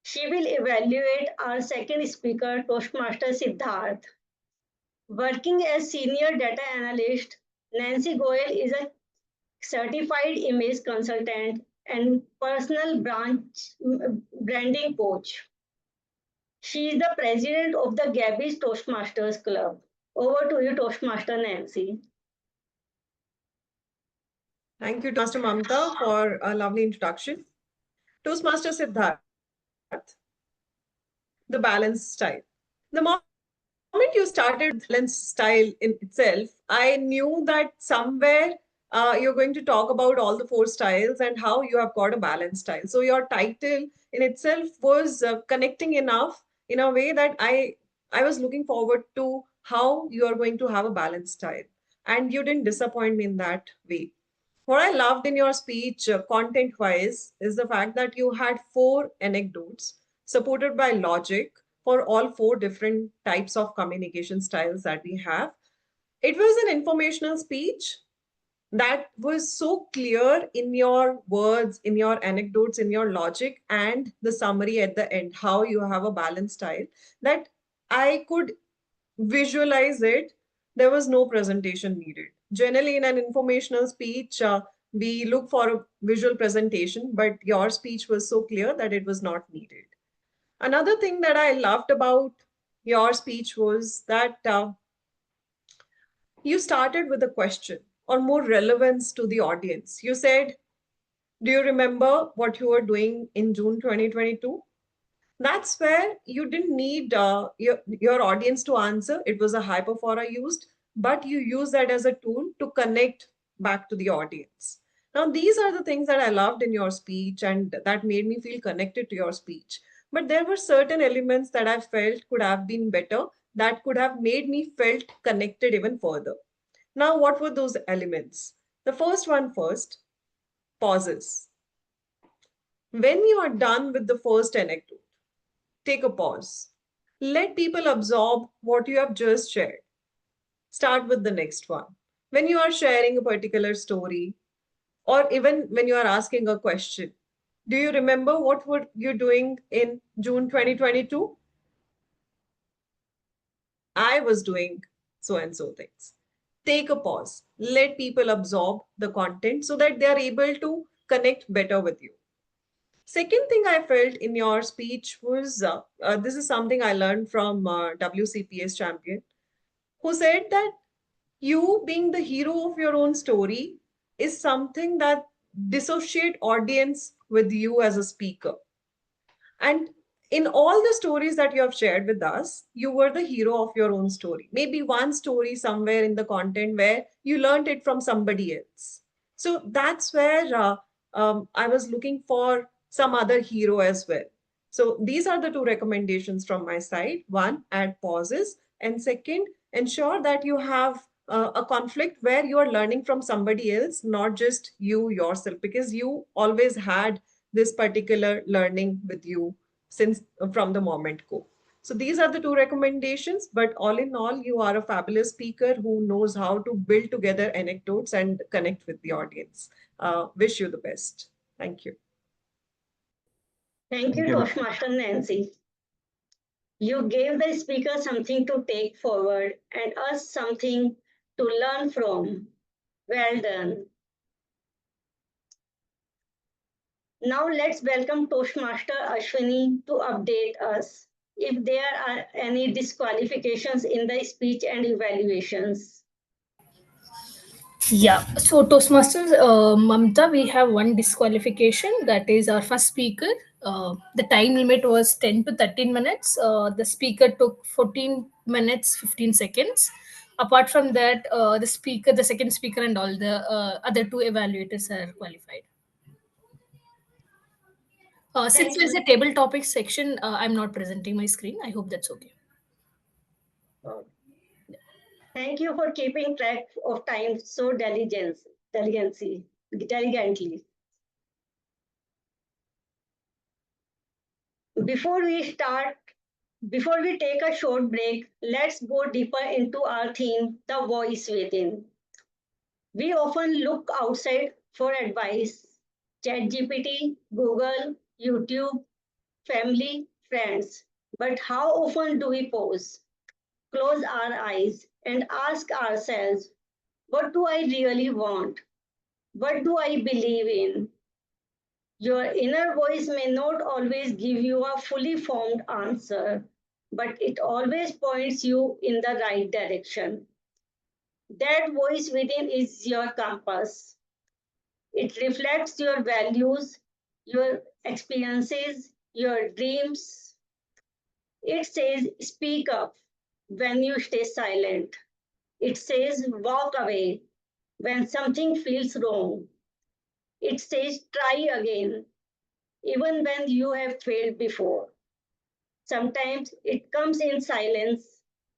She will evaluate our second speaker, Toastmaster Sidharth. Working as senior data analyst, Nancy Goel is a certified image consultant and personal branding coach. She is the president of the Gabbys Toastmasters Club. Over to you, Toastmaster Nancy. Thank you, Toastmaster Mamta, for a lovely introduction. Toastmaster Sidharth, the balanced style. The moment you started with balanced style in itself, I knew that somewhere you're going to talk about all the 4 styles and how you have got a balanced style. So your title in itself was connecting enough in a way that I was looking forward to how you are going to have a balanced style, and you didn't disappoint me in that way. What I loved in your speech, content wise, is the fact that you had 4 anecdotes supported by logic for all 4 different types of communication styles that we have. It was an informational speech that was so clear in your words, in your anecdotes, in your logic, and the summary at the end, how you have a balanced style, that I could visualize it. There was no presentation needed. Generally, in an informational speech, we look for a visual presentation, but your speech was so clear that it was not needed. Another thing that I loved about your speech was that you started with a question or more relevance to the audience. You said, do you remember what you were doing in June 2022? That's where you didn't need your audience to answer. It was a hyperfora used, but you use that as a tool to connect back to the audience. Now, these are the things that I loved in your speech and that made me feel connected to your speech. But there were certain elements that I felt could have been better, that could have made me felt connected even further. Now, what were those elements? The first one first, pauses. When you are done with the first anecdote, take a pause. Let people absorb what you have just shared. Start with the next one. When you are sharing a particular story, or even when you are asking a question, do you remember what were you doing in June 2022? I was doing so and so things. Take a pause. Let people absorb the content so that they are able to connect better with you. Second thing I felt in your speech was this is something I learned from WCPS champion, who said that you being the hero of your own story is something that dissociate audience with you as a speaker. And in all the stories that you have shared with us, you were the hero of your own story. Maybe one story somewhere in the content where you learned it from somebody else. So that's where I was looking for some other hero as well. So these are the 2 recommendations from my side. One, add pauses. And second, ensure that you have a conflict where you are learning from somebody else, not just you yourself, because you always had this particular learning with you since from the moment go. So these are the 2 recommendations, but all in all, you are a fabulous speaker who knows how to build together anecdotes and connect with the audience. Wish you the best. Thank you. Thank you, Toastmaster Nancy. You gave the speaker something to take forward and us something to learn from. Well done. Now let's welcome Toastmaster Ashwini to update us if there are any disqualifications in the speech and evaluations. Yeah, so Toastmasters, Mamta, we have one disqualification, that is our first speaker. The time limit was 10 to 13 minutes. The speaker took 14 minutes, 15 seconds. Apart from that, the second speaker, and all the other 2 evaluators are qualified. Since there's a table topics section, I'm not presenting my screen. I hope that's okay. Thank you for keeping track of time so diligently. Before we take a short break, let's go deeper into our theme, the voice within. We often look outside for advice, ChatGPT, Google, YouTube, family, friends. But how often do we pause, close our eyes, and ask ourselves, what do I really want? What do I believe in? Your inner voice may not always give you a fully formed answer, but it always points you in the right direction. That voice within is your compass. It reflects your values, your experiences, your dreams. It says, speak up when you stay silent. It says, walk away when something feels wrong. It says, try again, even when you have failed before. Sometimes it comes in silence,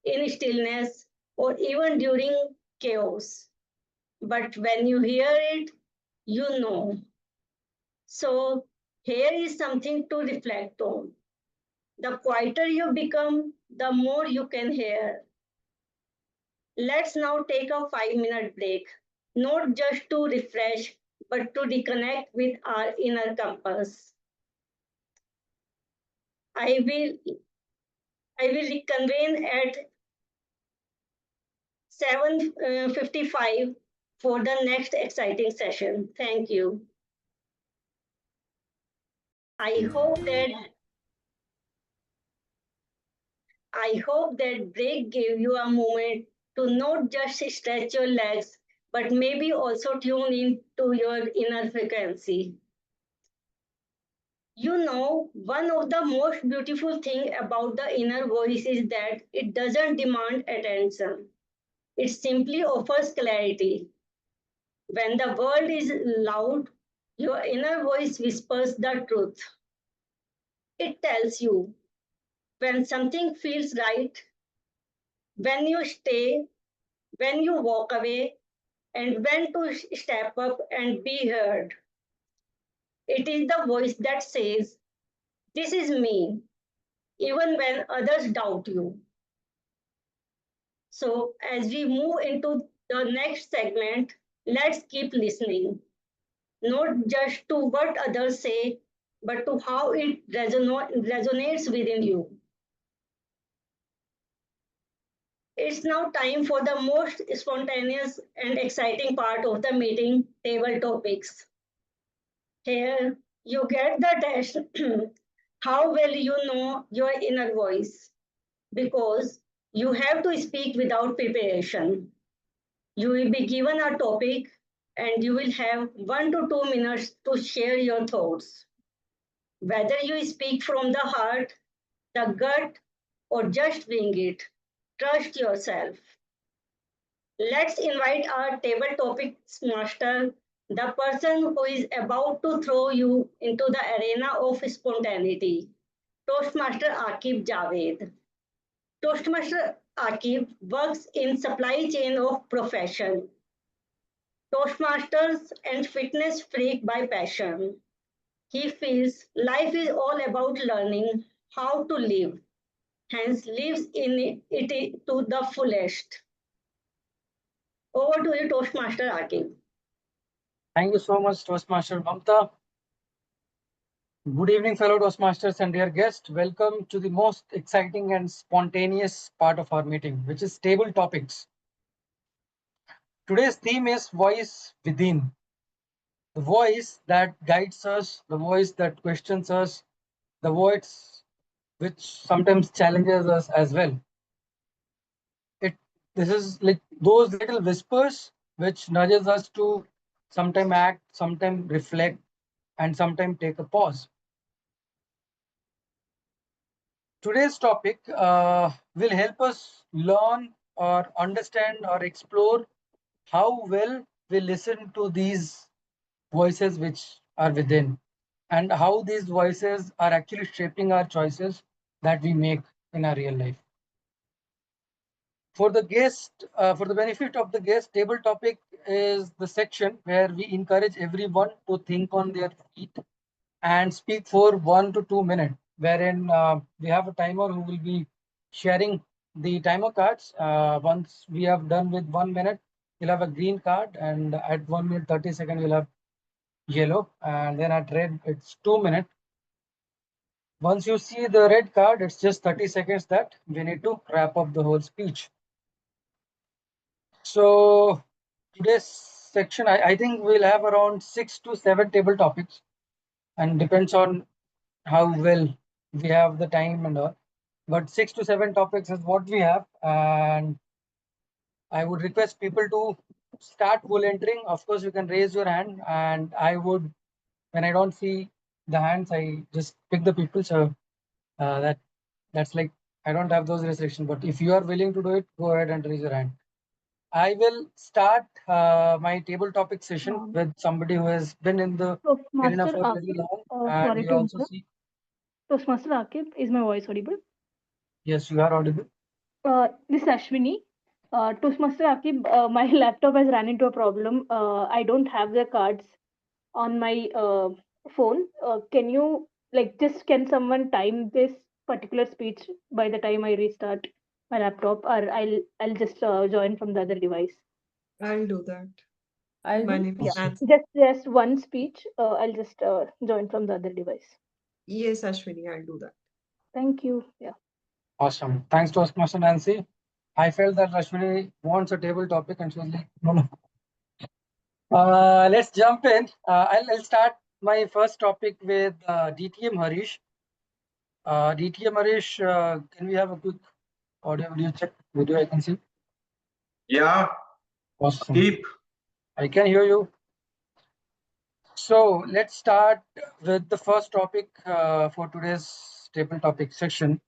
in stillness, or even during chaos. But when you hear it, you know. So, here is something to reflect on. The quieter you become, the more you can hear. Let's now take a 5-minute break, not just to refresh, but to reconnect with our inner compass. I will reconvene at 7:55 for the next exciting session. Thank you. I hope that break gave you a moment to not just stretch your legs, but maybe also tune in to your inner frequency. You know, one of the most beautiful thing about the inner voice is that it doesn't demand attention. It simply offers clarity. When the world is loud, your inner voice whispers the truth. It tells you when something feels right, when you stay, when you walk away, and when to step up and be heard. It is the voice that says, this is me, even when others doubt you. So, as we move into the next segment, let's keep listening, not just to what others say, but to how it resonates within you. It's now time for the most spontaneous and exciting part of the meeting, table topics. Here, you get the test how well you know your inner voice, because you have to speak without preparation. You will be given a topic and you will have 1 to 2 minutes to share your thoughts. Whether you speak from the heart, the gut, or just wing it, trust yourself. Let's invite our table topics master, the person who is about to throw you into the arena of spontaneity, Toastmaster Aaquib Jawed. Toastmaster Aaquib works in supply chain of profession. Toastmasters and fitness freak by passion. He feels life is all about learning how to live, hence lives in it to the fullest. Over to you, Toastmaster Aaquib. Thank you so much, Toastmaster Mamta. Good evening, fellow Toastmasters and dear guests. Welcome to the most exciting and spontaneous part of our meeting, which is table topics. Today's theme is voice within. The voice that guides us, the voice that questions us, the voice which sometimes challenges us as well. This is like those little whispers which nudges us to sometime act, sometime reflect, and sometime take a pause. Today's topic will help us learn or understand or explore how well we listen to these voices which are within, and how these voices are actually shaping our choices that we make in our real life. For the guest, for the benefit of the guest, table topic is the section where we encourage everyone to think on their feet and speak for 1 to 2 minutes, wherein we have a timer who will be sharing the timer cards. Once we have done with 1 minute, you'll have a green card, and at 1 minute 30 seconds, you'll have yellow, and then at red, it's 2 minutes. Once you see the red card, it's just 30 seconds that we need to wrap up the whole speech. So today's section, I think we'll have around 6 to 7 table topics. and depends on how well we have the time and all. But 6 to 7 topics is what we have, and I would request people to start volunteering. Of course, you can raise your hand, and I would, when I don't see the hands, I just pick the people. So that's like, I don't have those restrictions. But if you are willing to do it, go ahead and raise your hand. I will start my table topic session with somebody who has been in the arena Toastmaster for very Aaquib, long, sorry and you to also interrupt. see. Toastmaster Aaquib, is my voice audible? Yes, you are audible. This is Ashwini. Toastmaster Aaquib, my laptop has run into a problem. I don't have the cards on my phone. Can you can someone time this particular speech by the time I restart my laptop, or I'll just join from the other device. I'll do that. My name is Nancy. Just one speech. I'll just join from the other device. Yes, Ashwini, I'll do that. Thank you. Yeah. Awesome. Thanks, Toastmaster Nancy. I felt that Ashwini wants a table topic, and she was like, no. Let's jump in. I'll start my first topic with DTM Harish. DTM Harish, can we have a quick audio video check? Video I can see. Yeah. Awesome. Keep. I can hear you. So let's start with the first topic for today's table topic section.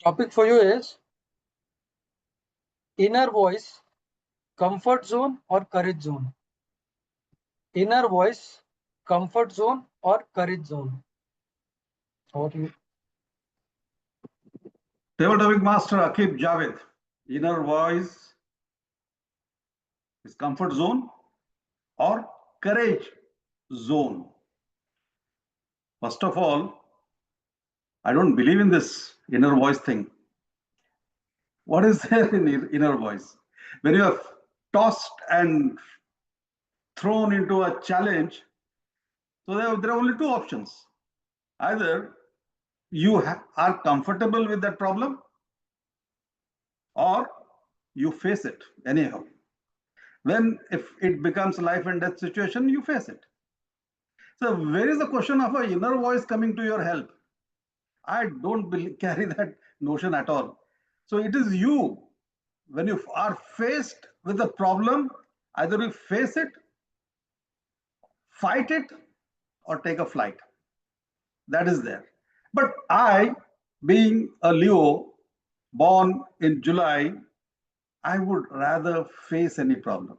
Topic for you is inner voice, comfort zone or courage zone. Inner voice, comfort zone or courage zone. Over to you. Table topic master Aaquib Jawed. Inner voice is comfort zone or courage zone. First of all, I don't believe in this inner voice thing. What is there in inner voice? When you are tossed and thrown into a challenge, so there are only two options. Either you are comfortable with that problem, or you face it anyhow. If it becomes life and death situation, you face it. So where is the question of an inner voice coming to your help? I don't carry that notion at all. So it is you, when you are faced with a problem, either you face it, fight it, or take a flight. That is there. But I, being a Leo, born in July, I would rather face any problem.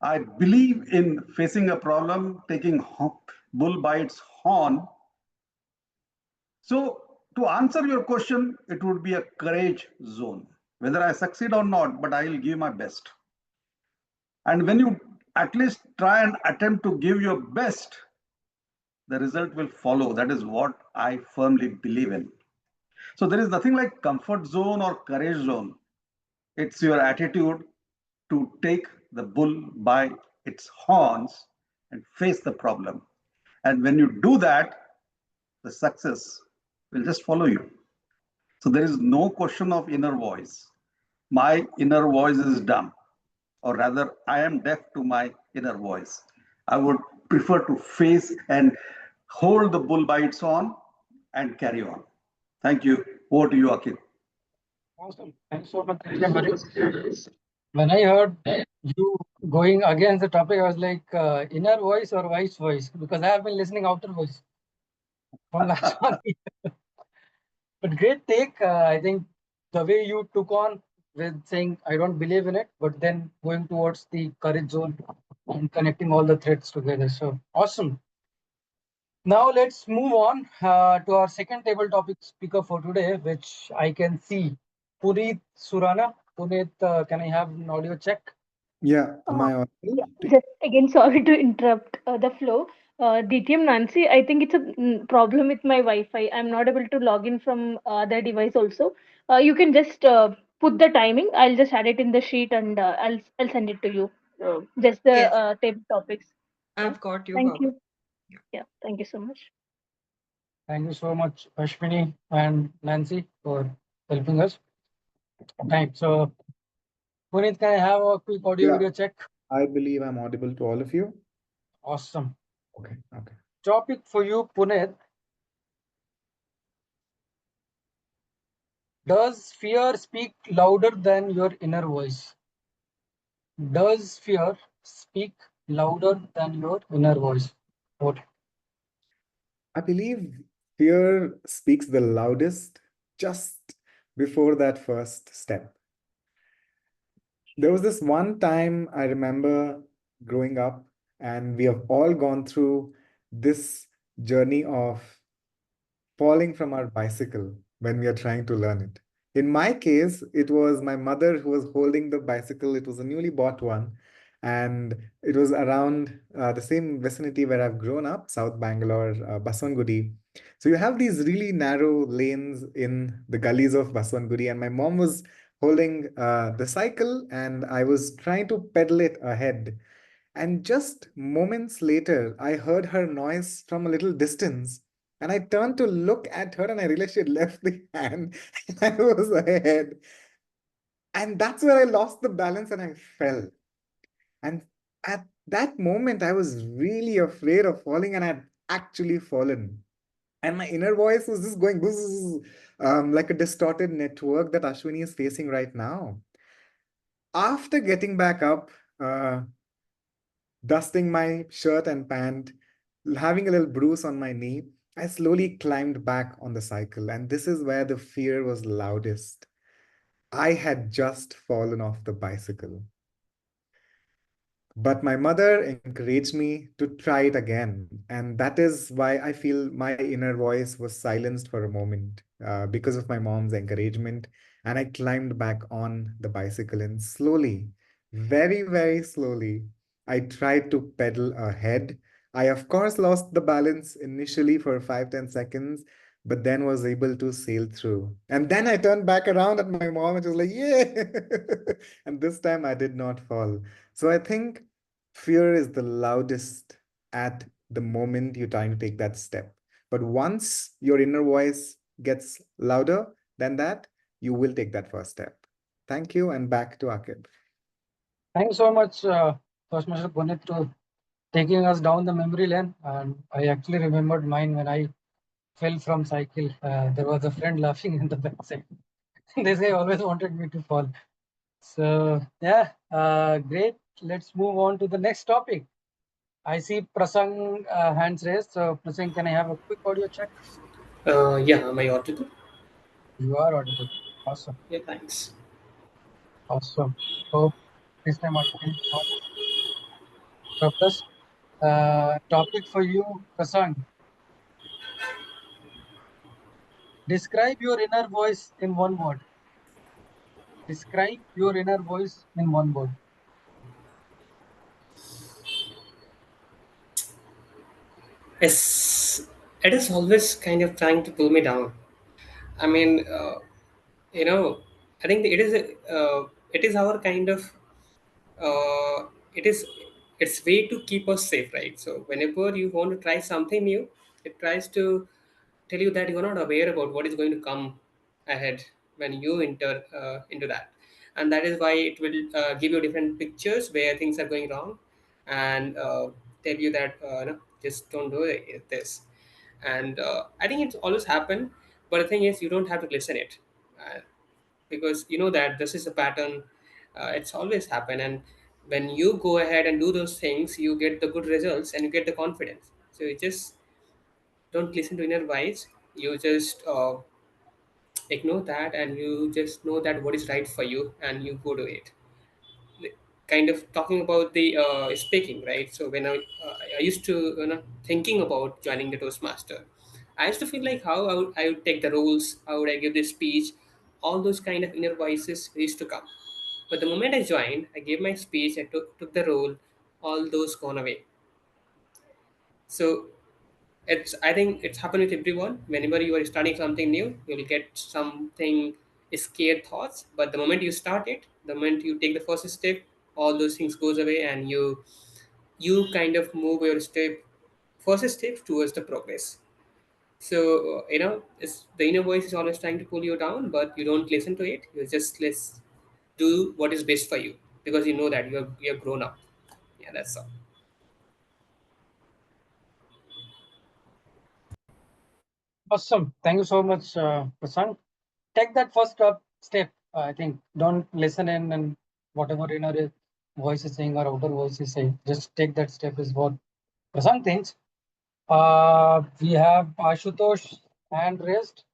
I believe in facing a problem, taking bull by its horn. So to answer your question, it would be a courage zone. Whether I succeed or not, but I will give my best. And when you at least try and attempt to give your best, the result will follow. That is what I firmly believe in. So there is nothing like comfort zone or courage zone. It's your attitude to take the bull by its horns and face the problem. And when you do that, the success will just follow you. So there is no question of inner voice. My inner voice is dumb, or rather, I am deaf to my inner voice. I would prefer to face and hold the bull by its horn and carry on. Thank you. Over to you, Aaquib. Awesome. Thanks so much. When I heard you going against the topic, I was like, inner voice or vice voice? Because I have been listening outer voice from last 1 year. But great take. I think the way you took on with saying, I don't believe in it, but then going towards the courage zone and connecting all the threads together. So awesome. Now let's move on to our second table topic speaker for today, which I can see Puneet Surana. Puneet, can I have an audio check? Yeah, Just again, sorry to interrupt the flow. DTM Nancy, I think it's a problem with my Wi-Fi. I'm not able to log in from other device also. You can just put the timing. I'll just add it in the sheet and I'll send it to you. Just the Yes. table topics. I've got you, Thank Baba. you. Yeah, thank you so much. Thank you so much, Ashwini and Nancy, for helping us. Right. So, Puneet, can I have a quick audio video check? I believe I'm audible to all of you. Awesome. Okay. Topic for you, Puneet. Does fear speak louder than your inner voice? Does fear speak louder than your inner voice? What? I believe fear speaks the loudest just before that first step. There was this one time I remember growing up, and we have all gone through this journey of falling from our bicycle when we are trying to learn it. In my case, it was my mother who was holding the bicycle. It was a newly bought one, and it was around the same vicinity where I've grown up, South Bangalore, Baswangudi. So you have these really narrow lanes in the gullies of Baswangudi, and my mom was holding the cycle, and I was trying to pedal it ahead. And just moments later, I heard her noise from a little distance. And I turned to look at her and I realized she had left the hand and I was ahead. And that's where I lost the balance and I fell. And at that moment, I was really afraid of falling and I'd actually fallen. And my inner voice was just going buzz, like a distorted network that Ashwini is facing right now. After getting back up, dusting my shirt and pant, having a little bruise on my knee, I slowly climbed back on the cycle. And this is where the fear was loudest. I had just fallen off the bicycle. But my mother encouraged me to try it again. And that is why I feel my inner voice was silenced for a moment because of my mom's encouragement. And I climbed back on the bicycle and slowly, very, very slowly, I tried to pedal ahead. I, of course, lost the balance initially for 5-10 seconds, but then was able to sail through. And then I turned back around at my mom and was like, yeah. And this time I did not fall. So I think fear is the loudest at the moment you're trying to take that step. But once your inner voice gets louder than that, you will take that first step. Thank you, and back to Aaquib. Thank you so much, Toastmaster Puneet, to taking us down the memory lane. And I actually remembered mine when I fell from cycle. There was a friend laughing in the backside. This guy always wanted me to fall. So yeah, great. Let's move on to the next topic. I see Prasang hands raised. So Prasang, can I have a quick audio check? Yeah, am I audible? You are audible. Awesome. Yeah, thanks. Awesome. So this time I think purpose. Topic for you, Prasang. Describe your inner voice in one word. Describe your inner voice in one word. It is always kind of trying to pull me down. I mean, you know, I think it is our kind of uh, it is it's way to keep us safe, right? So whenever you want to try something new, it tries to tell you that you are not aware about what is going to come ahead when you enter into that, and that is why it will give you different pictures where things are going wrong, and tell you that no, just don't do this. And I think it's always happened, but the thing is you don't have to listen it, because you know that this is a pattern. It's always happen, and when you go ahead and do those things, you get the good results and you get the confidence. So you just don't listen to inner voice. You just ignore that, and you just know that what is right for you, and you go to it. Kind of talking about the speaking, right? So when I used to thinking about joining the Toastmaster, I used to feel like how I would take the rules, how would I give this speech, all those kind of inner voices used to come. But the moment I joined, I gave my speech, I took the role, all those gone away. So it's, I think it's happened with everyone. Whenever you are starting something new, you'll get something scared thoughts, but the moment you start it, the moment you take the first step, all those things goes away, and you kind of move your first step towards the progress. So it's the inner voice is always trying to pull you down, but you don't listen to it. You just let's do what is best for you, because you know that you're grown up. Yeah, that's all. Awesome. Thank you so much, Prasant. Take that first step. I think don't listen in and whatever inner voice is saying or outer voice is saying. Just take that step is what Prasant thinks. We have Ashutosh hand raised.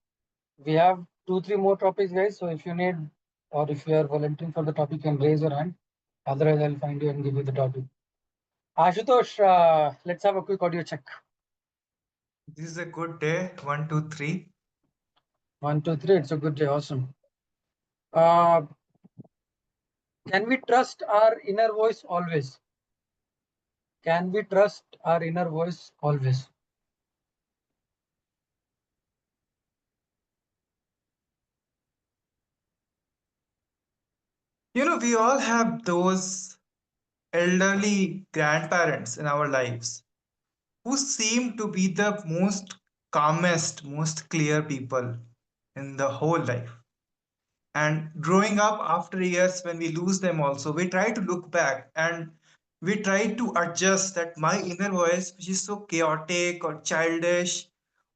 We have 2-3 more topics, guys. So if you need or if you are volunteering for the topic, you can raise your hand. Otherwise, I'll find you and give you the topic. Ashutosh, let's have a quick audio check. This is a good day. 1, 2, 3. 1, 2, 3. It's a good day. Awesome. Can we trust our inner voice always? Can we trust our inner voice always? You know, we all have those elderly grandparents in our lives who seem to be the most calmest, most clear people in the whole life. And growing up after years, when we lose them, also, we try to look back and we try to adjust that my inner voice, which is so chaotic or childish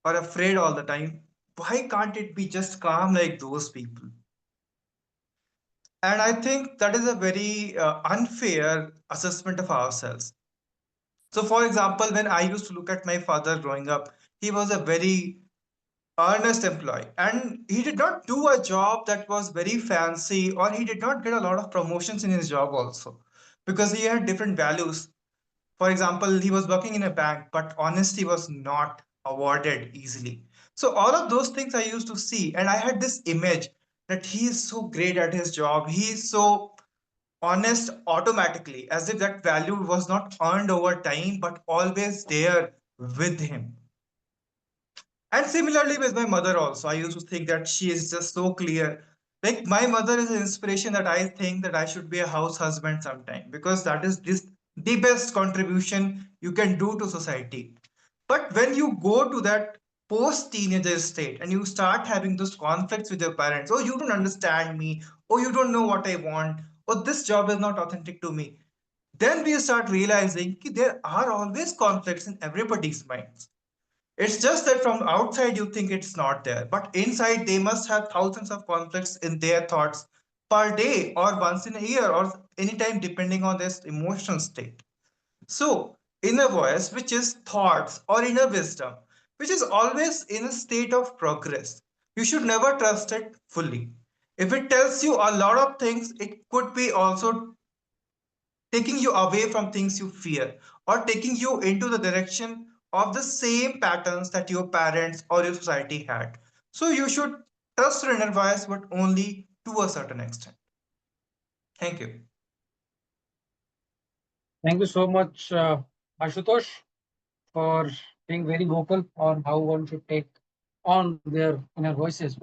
or afraid all the time, why can't it be just calm like those people? And I think that is a very unfair assessment of ourselves. So, for example, when I used to look at my father growing up, he was a very earnest employee and he did not do a job that was very fancy, or he did not get a lot of promotions in his job also, because he had different values. For example, he was working in a bank, but honesty was not awarded easily. So all of those things I used to see, and I had this image that he is so great at his job, he is so honest automatically, as if that value was not earned over time but always there with him. And similarly with my mother also, I used to think that she is just so clear. Like my mother is an inspiration that I think that I should be a house husband sometime, because that is this the best contribution you can do to society. But when you go to that post teenager state and you start having those conflicts with your parents, oh, you don't understand me, oh, you don't know what I want, oh, this job is not authentic to me, then we start realizing that there are always conflicts in everybody's minds. It's just that from outside you think it's not there, but inside they must have thousands of conflicts in their thoughts per day or once in a year or anytime, depending on their emotional state. So, inner voice, which is thoughts or inner wisdom, which is always in a state of progress, you should never trust it fully. If it tells you a lot of things, it could be also taking you away from things you fear or taking you into the direction of the same patterns that your parents or your society had. So you should trust your inner voice, but only to a certain extent. Thank you. Thank you so much, Ashutosh, for being very vocal on how one should take on their inner voices.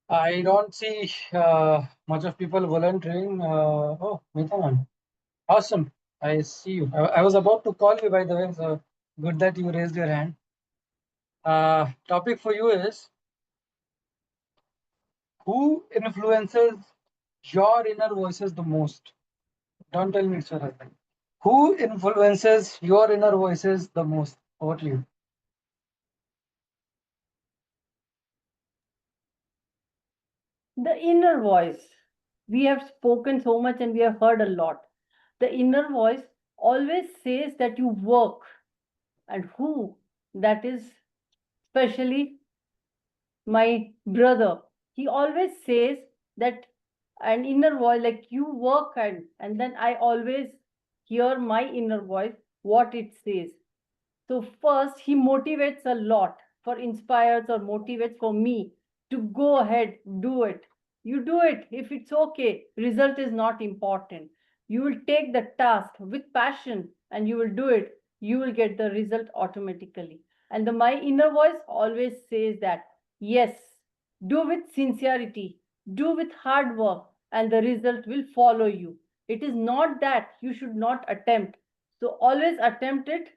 I don't see much of people volunteering. Oh, Mitaman. Awesome. I see you. I was about to call you, by the way, so good that you raised your hand. Topic for you is, who influences your inner voices the most? Don't tell me it's your husband. Who influences your inner voices the most? Over to you. The inner voice. We have spoken so much and we have heard a lot. The inner voice always says that you work. And who? That is especially my brother. He always says that an inner voice, like you work, and then I always hear my inner voice, what it says. So first, he motivates a lot, for inspires or motivates for me to go ahead, do it. You do it. If it's okay, result is not important. You will take the task with passion and you will do it. You will get the result automatically. And my inner voice always says that, yes, do with sincerity, do with hard work, and the result will follow you. It is not that you should not attempt. So always attempt it,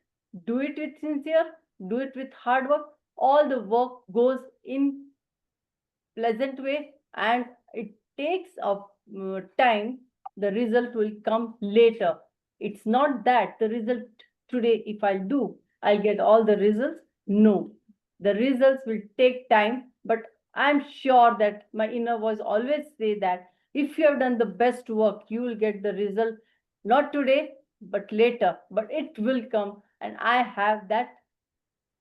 do it with sincere, do it with hard work. All the work goes in pleasant way and it takes a time. The result will come later. It's not that the result today, if I'll do, I'll get all the results. No, The results will take time, but I'm sure that my inner voice always say that if you have done the best work, you will get the result, not today, but later, but it will come. And I have that,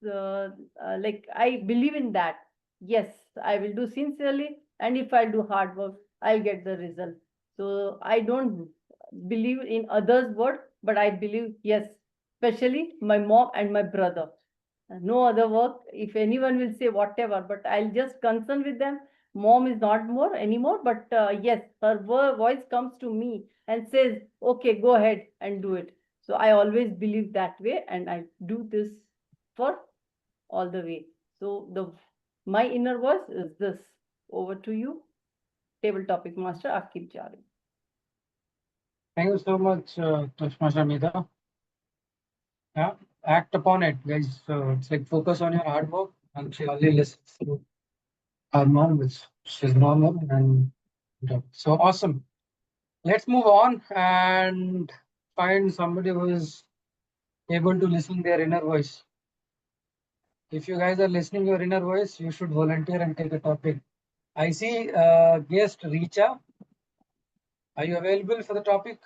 like, I believe in that. Yes, I will do sincerely, and if I do hard work, I'll get the result. So I don't believe in others' word, but I believe, yes, especially my mom and my brother. No other work. If anyone will say whatever, but I'll just concern with them. Mom is not more anymore, but yes, her voice comes to me and says, okay, go ahead and do it. So I always believe that way, and I do this for all the way. So my inner voice is this. Over to you, table topic master Aaquib Jawed. Thank you so much, Toastmaster Mida. Yeah, act upon it, guys. So it's like focus on your hard work, and she only listens to her mom, which she's normal, and so awesome. Let's move on and find somebody who is able to listen their inner voice. If you guys are listening your inner voice, you should volunteer and take a topic. I see guest Richa. Are you available for the topic?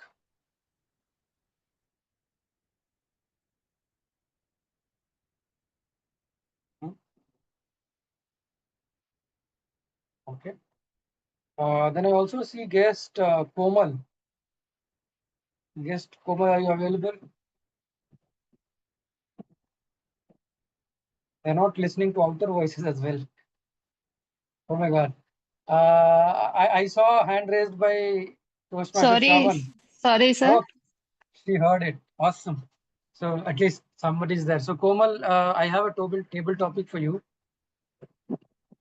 Okay. Then I also see guest Komal. Guest Komal, are you available? They're not listening to outer voices as well. Oh my God. I saw a hand raised by Toastmaster Shravan. Sorry, sir. Oh, she heard it. Awesome. So at least somebody is there. So Komal, I have a table topic for you.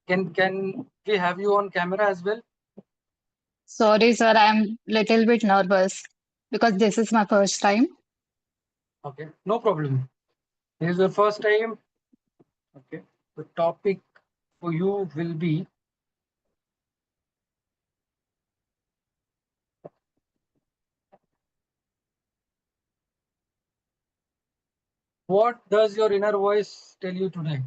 Can we have you on camera as well? Sorry, sir. I'm little bit nervous because this is my first time. Okay, no problem. This is the first time. Okay. The topic for you will be what does your inner voice tell you today?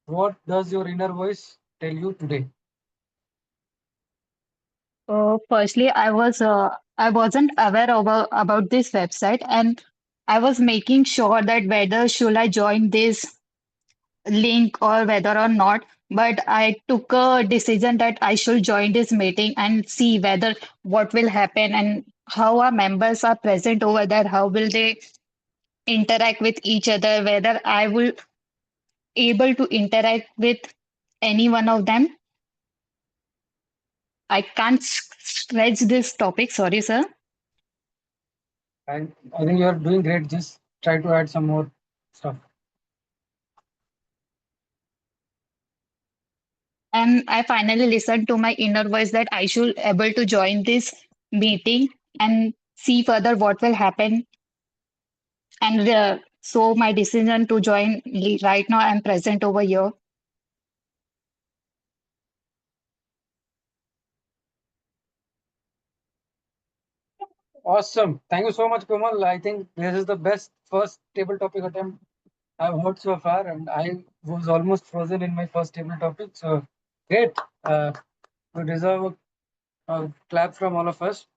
What does your inner voice tell you today? Firstly, I wasn't aware about this website, and I was making sure that whether should I join this link or whether or not. But I took a decision that I should join this meeting and see whether what will happen and how our members are present over there. How will they interact with each other? Whether I will able to interact with any one of them. I can't stretch this topic. Sorry, sir. And I think you are doing great. Just try to add some more stuff. And I finally listened to my inner voice that I should able to join this meeting and see further what will happen. And so my decision to join right now, I'm present over here. Awesome. Thank you so much, Komal. I think this is the best first table topic attempt I've heard so far, and I was almost frozen in my first table topic. So great. You deserve a clap from all of us.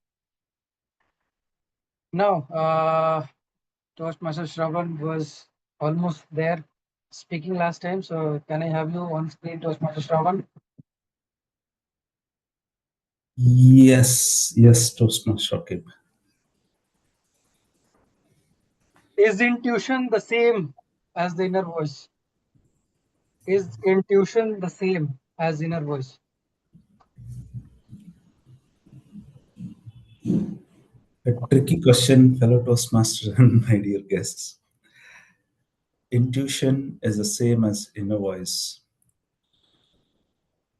Now, Toastmaster Shravan was almost there speaking last time. So can I have you on screen, Toastmaster Shravan? Yes, Toastmaster Aaquib. Is intuition the same as the inner voice? Is intuition the same as inner voice? A tricky question, fellow Toastmaster and my dear guests. Intuition is the same as inner voice.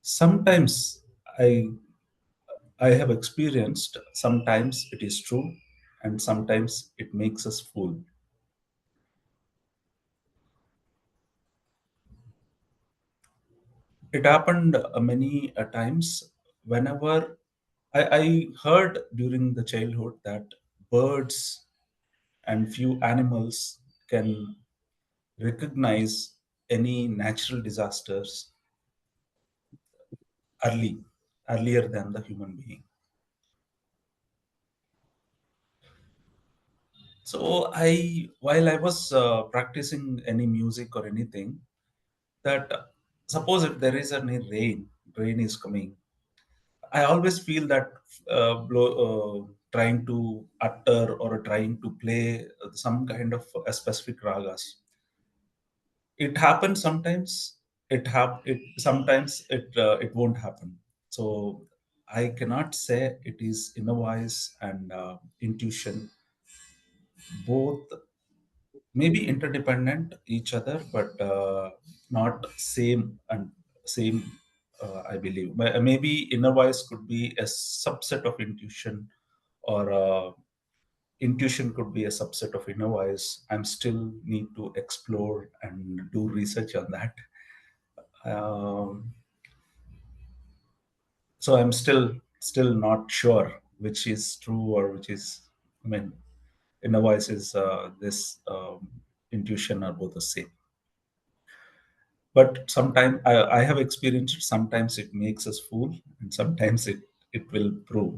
Sometimes I have experienced, sometimes it is true, and sometimes it makes us fool. It happened many times whenever I heard during the childhood that birds and few animals can recognize any natural disasters earlier than the human being. So while I was practicing any music or anything, that suppose if there is any rain is coming, I always feel that trying to utter or trying to play some kind of a specific ragas. It happens sometimes. It sometimes it won't happen. So I cannot say it is inner voice and intuition, both maybe interdependent each other, but not same. I believe maybe inner voice could be a subset of intuition, or intuition could be a subset of inner voice. I'm still need to explore and do research on that. Um, so I'm still not sure which is true or which is. I mean, inner voice is this intuition are both the same. But sometimes I have experienced it. Sometimes it makes us fool, and sometimes it will prove.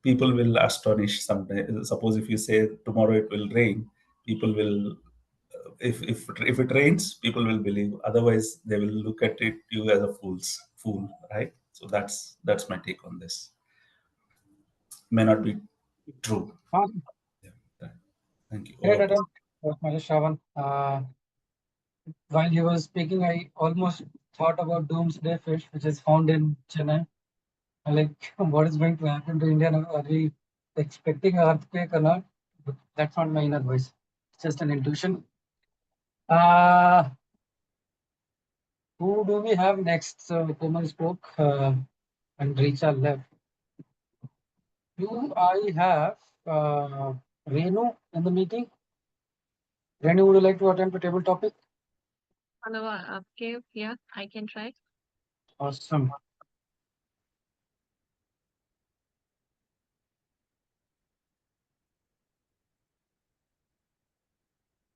People will astonish. Sometimes, suppose if you say tomorrow it will rain, people will. If it rains, people will believe. Otherwise, they will look at you as a fool, right? So that's my take on this. May not be true. Awesome. Yeah, thank you. Great attempt, Mr. Shravan. While he was speaking, I almost thought about doomsday fish, which is found in Chennai. Like, what is going to happen to India now? Are we expecting an earthquake or not? But that's not my inner voice. It's just an intuition. Who do we have next? So Komal spoke and Richa left. Do I have Renu in the meeting? Renu, would you like to attempt a table topic? Hello, okay, yeah, I can try. Awesome.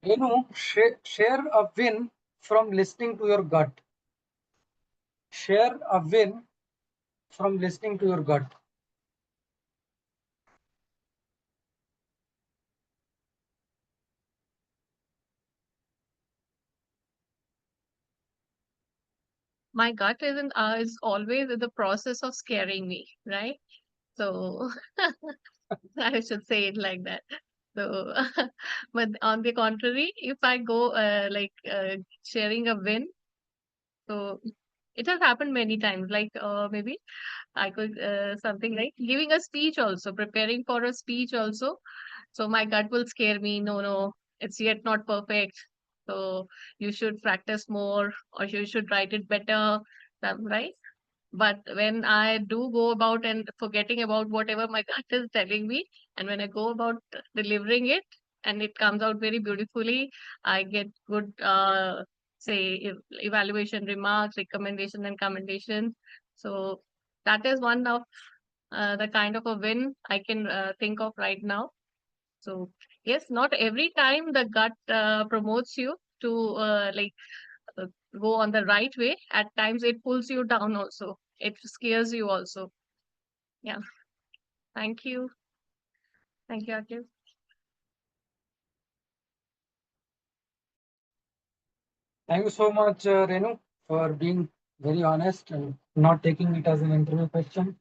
Renu, share a win from listening to your gut. Share a win from listening to your gut. My gut is always in the process of scaring me, right? So I should say it like that. So, but on the contrary, if I go sharing a win, so it has happened many times. Like maybe I could something like giving a speech also, preparing for a speech also. So my gut will scare me. No, it's yet not perfect. So you should practice more, or you should write it better, right? But when I do go about and forgetting about whatever my gut is telling me, and when I go about delivering it, and it comes out very beautifully, I get good, say, evaluation remarks, recommendation, and commendations. So that is one of the kind of a win I can think of right now. So yes, not every time the gut promotes you to uh, go on the right way. At times it pulls you down also. It scares you also. Yeah. Thank you. Thank you, Aaquib. Thank you so much, Renu, for being very honest and not taking it as an interview question.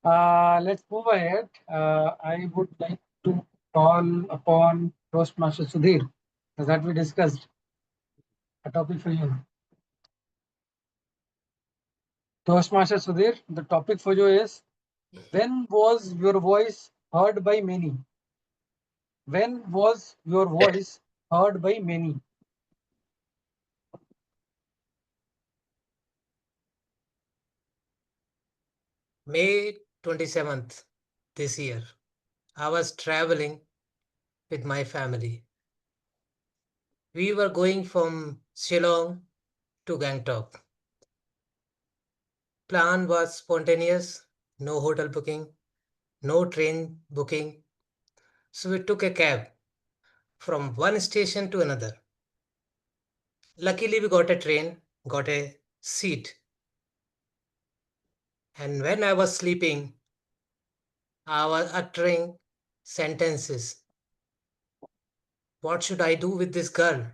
Let's move ahead. I would like to call upon Toastmaster Sudhir, as that we discussed. A topic for you. Toastmaster Sudhir, the topic for you is, when was your voice heard by many? When was your voice heard by many? May 27th this year, I was traveling with my family. We were going from Shillong to Gangtok. Plan was spontaneous, no hotel booking, no train booking. So we took a cab from one station to another. Luckily, we got a train, got a seat. And when I was sleeping, I was uttering sentences. What should I do with this girl?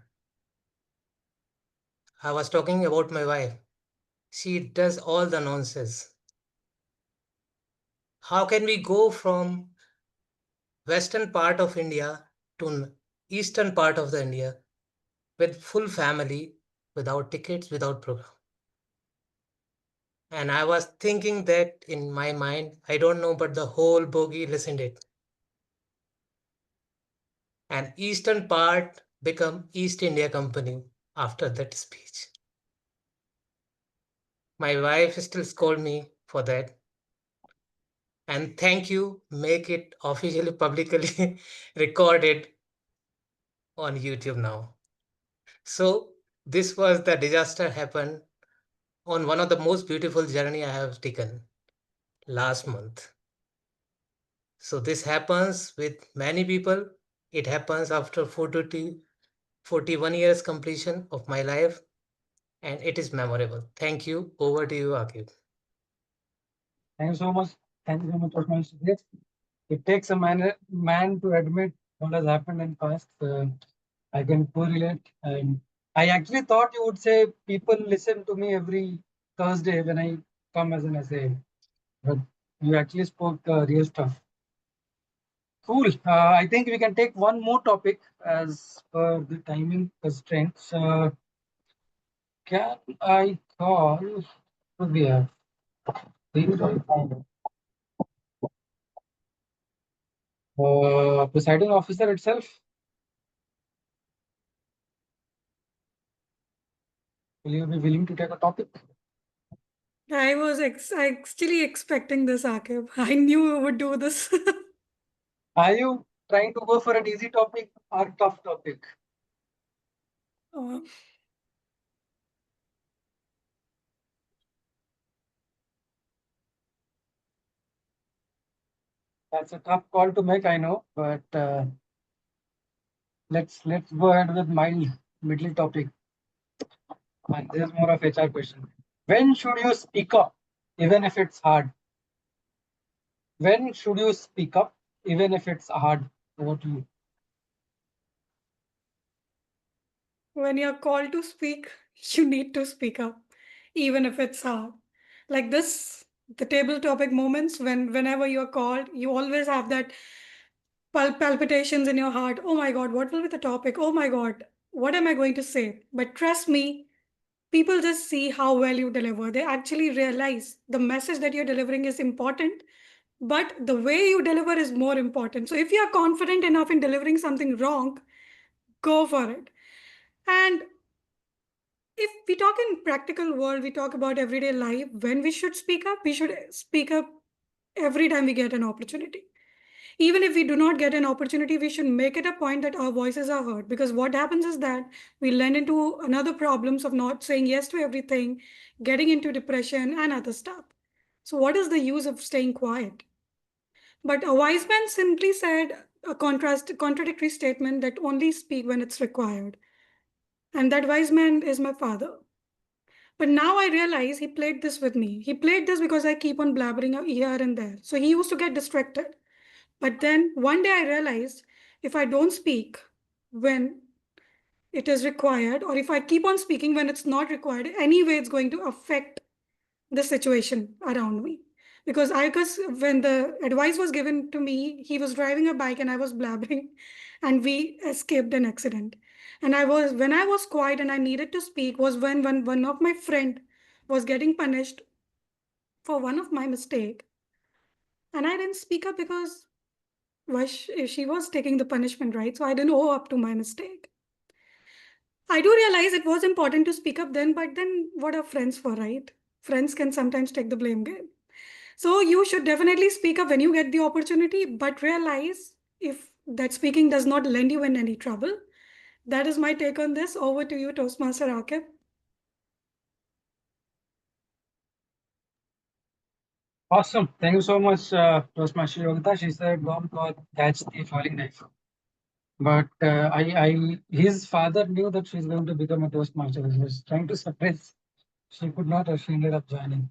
I was talking about my wife. She does all the nonsense. How can we go from western part of India to eastern part of the India with full family, without tickets, without program? And I was thinking that in my mind, I don't know, but the whole bogie listened it. And eastern part become East India Company after that speech. My wife still scold me for that. And thank you, make it officially publicly recorded on YouTube now. So this was the disaster happened on one of the most beautiful journey I have taken last month. So this happens with many people. It happens after 41 years completion of my life, and it is memorable. Thank you. Over to you, Aqib. Thank you so much. Thank you so much, Sudhir. It takes a man to admit what has happened in past. I can correlate. And I actually thought you would say people listen to me every Thursday when I come as an essay. But you actually spoke real stuff. Cool. I think we can take one more topic as per the timing constraints. Can I call Sudhir? Presiding officer itself. Will you be willing to take a topic? I was actually expecting this, Aqib. I knew you would do this. Are you trying to go for an easy topic or tough topic? Uh, That's a tough call to make, I know, but let's go ahead with mild middle topic. And this is more of HR question. When should you speak up, even if it's hard? When should you speak up, even if it's hard? Over to you. when you're called to speak, you need to speak up, even if it's hard. Like this, the table topic moments whenever you're called, you always have that palpitations in your heart. Oh my God, what will be the topic? Oh my God, what am I going to say? But trust me, people just see how well you deliver. They actually realize the message that you're delivering is important, but the way you deliver is more important. So if you're confident enough in delivering something wrong, go for it. And if we talk in practical world, we talk about everyday life, when we should speak up, we should speak up every time we get an opportunity. Even if we do not get an opportunity, we should make it a point that our voices are heard. Because what happens is that we land into another problems of not saying yes to everything, getting into depression and other stuff. So what is the use of staying quiet? But a wise man simply said a contradictory statement that only speak when it's required. And that wise man is my father. But now I realize he played this with me. He played this because I keep on blabbering here and there. So he used to get distracted. But then one day I realized if I don't speak when it is required, or if I keep on speaking when it's not required, anyway, it's going to affect the situation around me. Because I guess when the advice was given to me, he was driving a bike and I was blabbering, and we escaped an accident. And when I was quiet and I needed to speak was when one of my friend was getting punished for one of my mistake, and I didn't speak up because she was taking the punishment, right? So I didn't owe up to my mistake. I do realize it was important to speak up then, but then what are friends for, right? Friends can sometimes take the blame game. So you should definitely speak up when you get the opportunity, but realize if that speaking does not land you in any trouble. That is my take on this. Over to you, Toastmaster Aqib. Awesome. Thank you so much, Toastmaster Yogita. She said, don't catch the falling knife. But his father knew that she's going to become a Toastmaster. He was trying to suppress. She could not, or she ended up joining.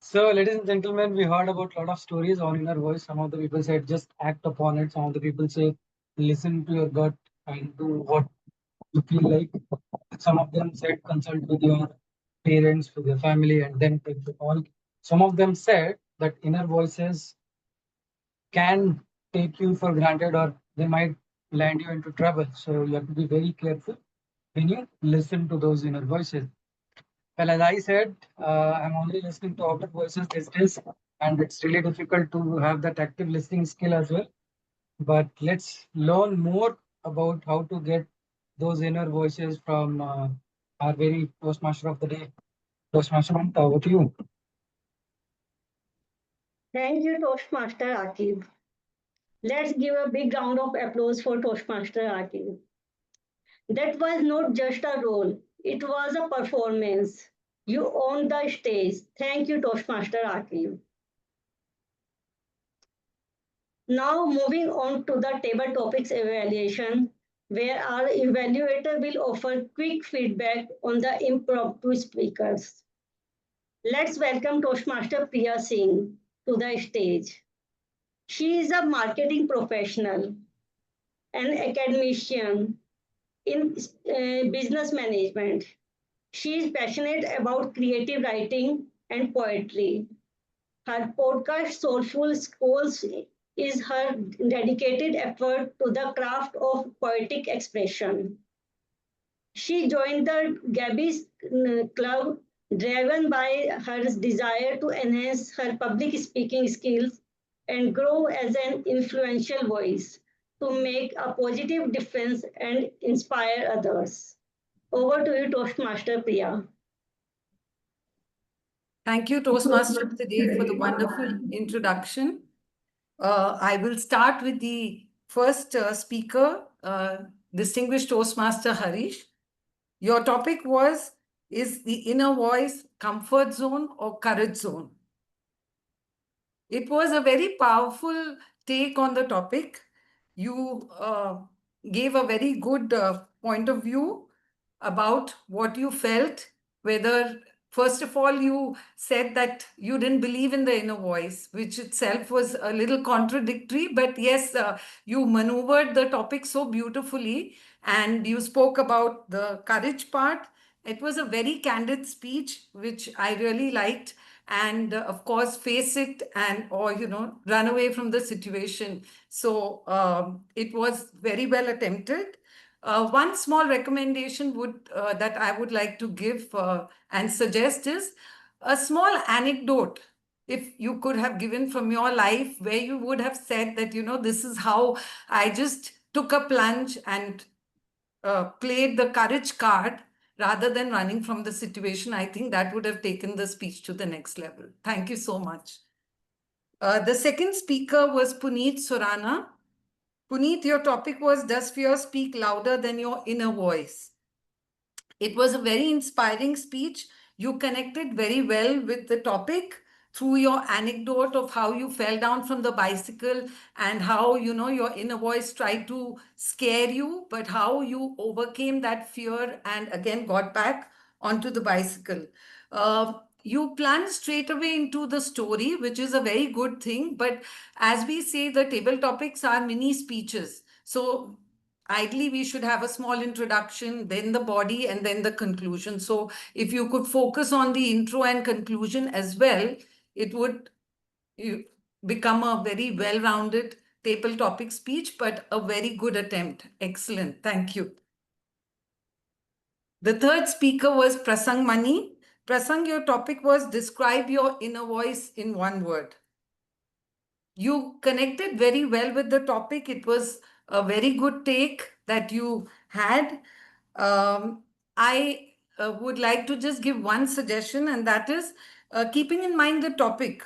So, ladies and gentlemen, we heard about a lot of stories on inner voice. Some of the people said just act upon it. Some of the people say listen to your gut and do what you feel like. Some of them said consult with your parents, with your family, and then take the call. Some of them said that inner voices can take you for granted or they might land you into trouble. So you have to be very careful when you listen to those inner voices. Well, as I said, I'm only listening to outer voices these days, and it's really difficult to have that active listening skill as well. But let's learn more about how to get those inner voices from our very Toastmaster of the day, Toastmaster Mamta. Over to you. Thank you, Toastmaster Aaquib. Let's give a big round of applause for Toastmaster Aaquib. That was not just a role, it was a performance. You owned the stage. Thank you, Toastmaster Aaquib. Now moving on to the table topics evaluation, where our evaluator will offer quick feedback on the impromptu speakers. Let's welcome Toastmaster Priya Singh to the stage. She is a marketing professional, an academician in business management. She is passionate about creative writing and poetry. Her podcast, Soulful Schools, is her dedicated effort to the craft of poetic expression. She joined the Gabbys club driven by her desire to enhance her public speaking skills and grow as an influential voice to make a positive difference and inspire others. Over to you, Toastmaster Priya. Thank you, Toastmaster today, for the wonderful introduction. I will start with the first speaker, distinguished Toastmaster Harish. Your topic was, is the inner voice comfort zone or courage zone? It was a very powerful take on the topic. You gave a very good point of view about what you felt, whether, first of all, you said that you didn't believe in the inner voice, which itself was a little contradictory, but yes, you maneuvered the topic so beautifully, and you spoke about the courage part. It was a very candid speech, which I really liked. And of course, face it and, or, run away from the situation. So it was very well attempted. One small recommendation that I would like to give and suggest is a small anecdote. If you could have given from your life where you would have said that, this is how I just took a plunge and played the courage card rather than running from the situation, I think that would have taken the speech to the next level. Thank you so much. The second speaker was Puneet Surana. Puneet, your topic was, does fear speak louder than your inner voice? It was a very inspiring speech. You connected very well with the topic through your anecdote of how you fell down from the bicycle and how, your inner voice tried to scare you, but how you overcame that fear and again got back onto the bicycle. You plunged straight away into the story, which is a very good thing. But as we say, the table topics are mini speeches. So ideally, we should have a small introduction, then the body, and then the conclusion. So if you could focus on the intro and conclusion as well, it would become a very well-rounded table topic speech, but a very good attempt. Excellent. Thank you. The third speaker was Prasang Mani. Prasang, your topic was describe your inner voice in one word. You connected very well with the topic. It was a very good take that you had. I would like to just give one suggestion, and that is keeping in mind the topic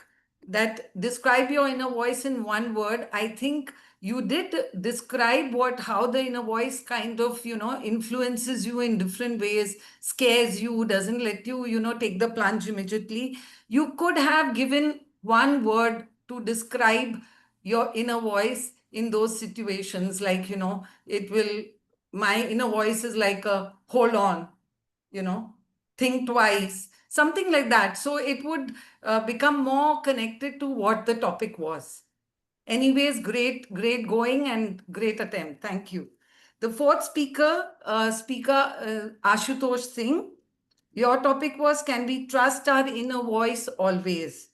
that describe your inner voice in one word. I think you did describe how the inner voice kind of, influences you in different ways, scares you, doesn't let you, take the plunge immediately. You could have given one word to describe your inner voice in those situations. Like, my inner voice is like a hold on, think twice, something like that. So it would become more connected to what the topic was. Anyways, great going and great attempt. Thank you. The fourth speaker, Ashutosh Singh. Your topic was, can we trust our inner voice always?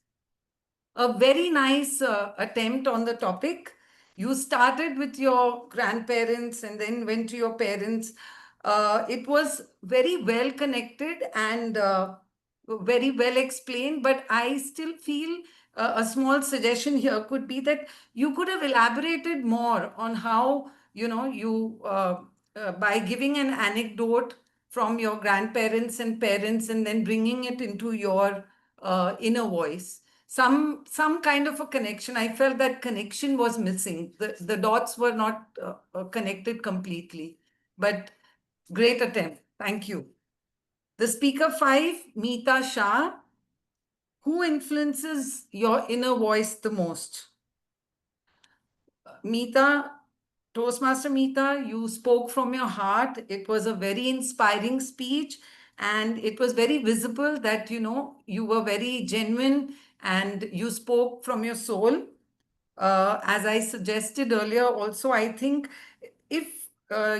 A very nice attempt on the topic. You started with your grandparents and then went to your parents. It was very well connected and very well explained, but I still feel a small suggestion here could be that you could have elaborated more on how, by giving an anecdote from your grandparents and parents and then bringing it into your inner voice. Some kind of a connection. I felt that connection was missing. The dots were not connected completely, but great attempt. Thank you. The speaker 5, Meeta Shah. Who influences your inner voice the most? Meeta, Toastmaster Meeta, you spoke from your heart. It was a very inspiring speech, and it was very visible that, you were very genuine and you spoke from your soul. As I suggested earlier, also, I think if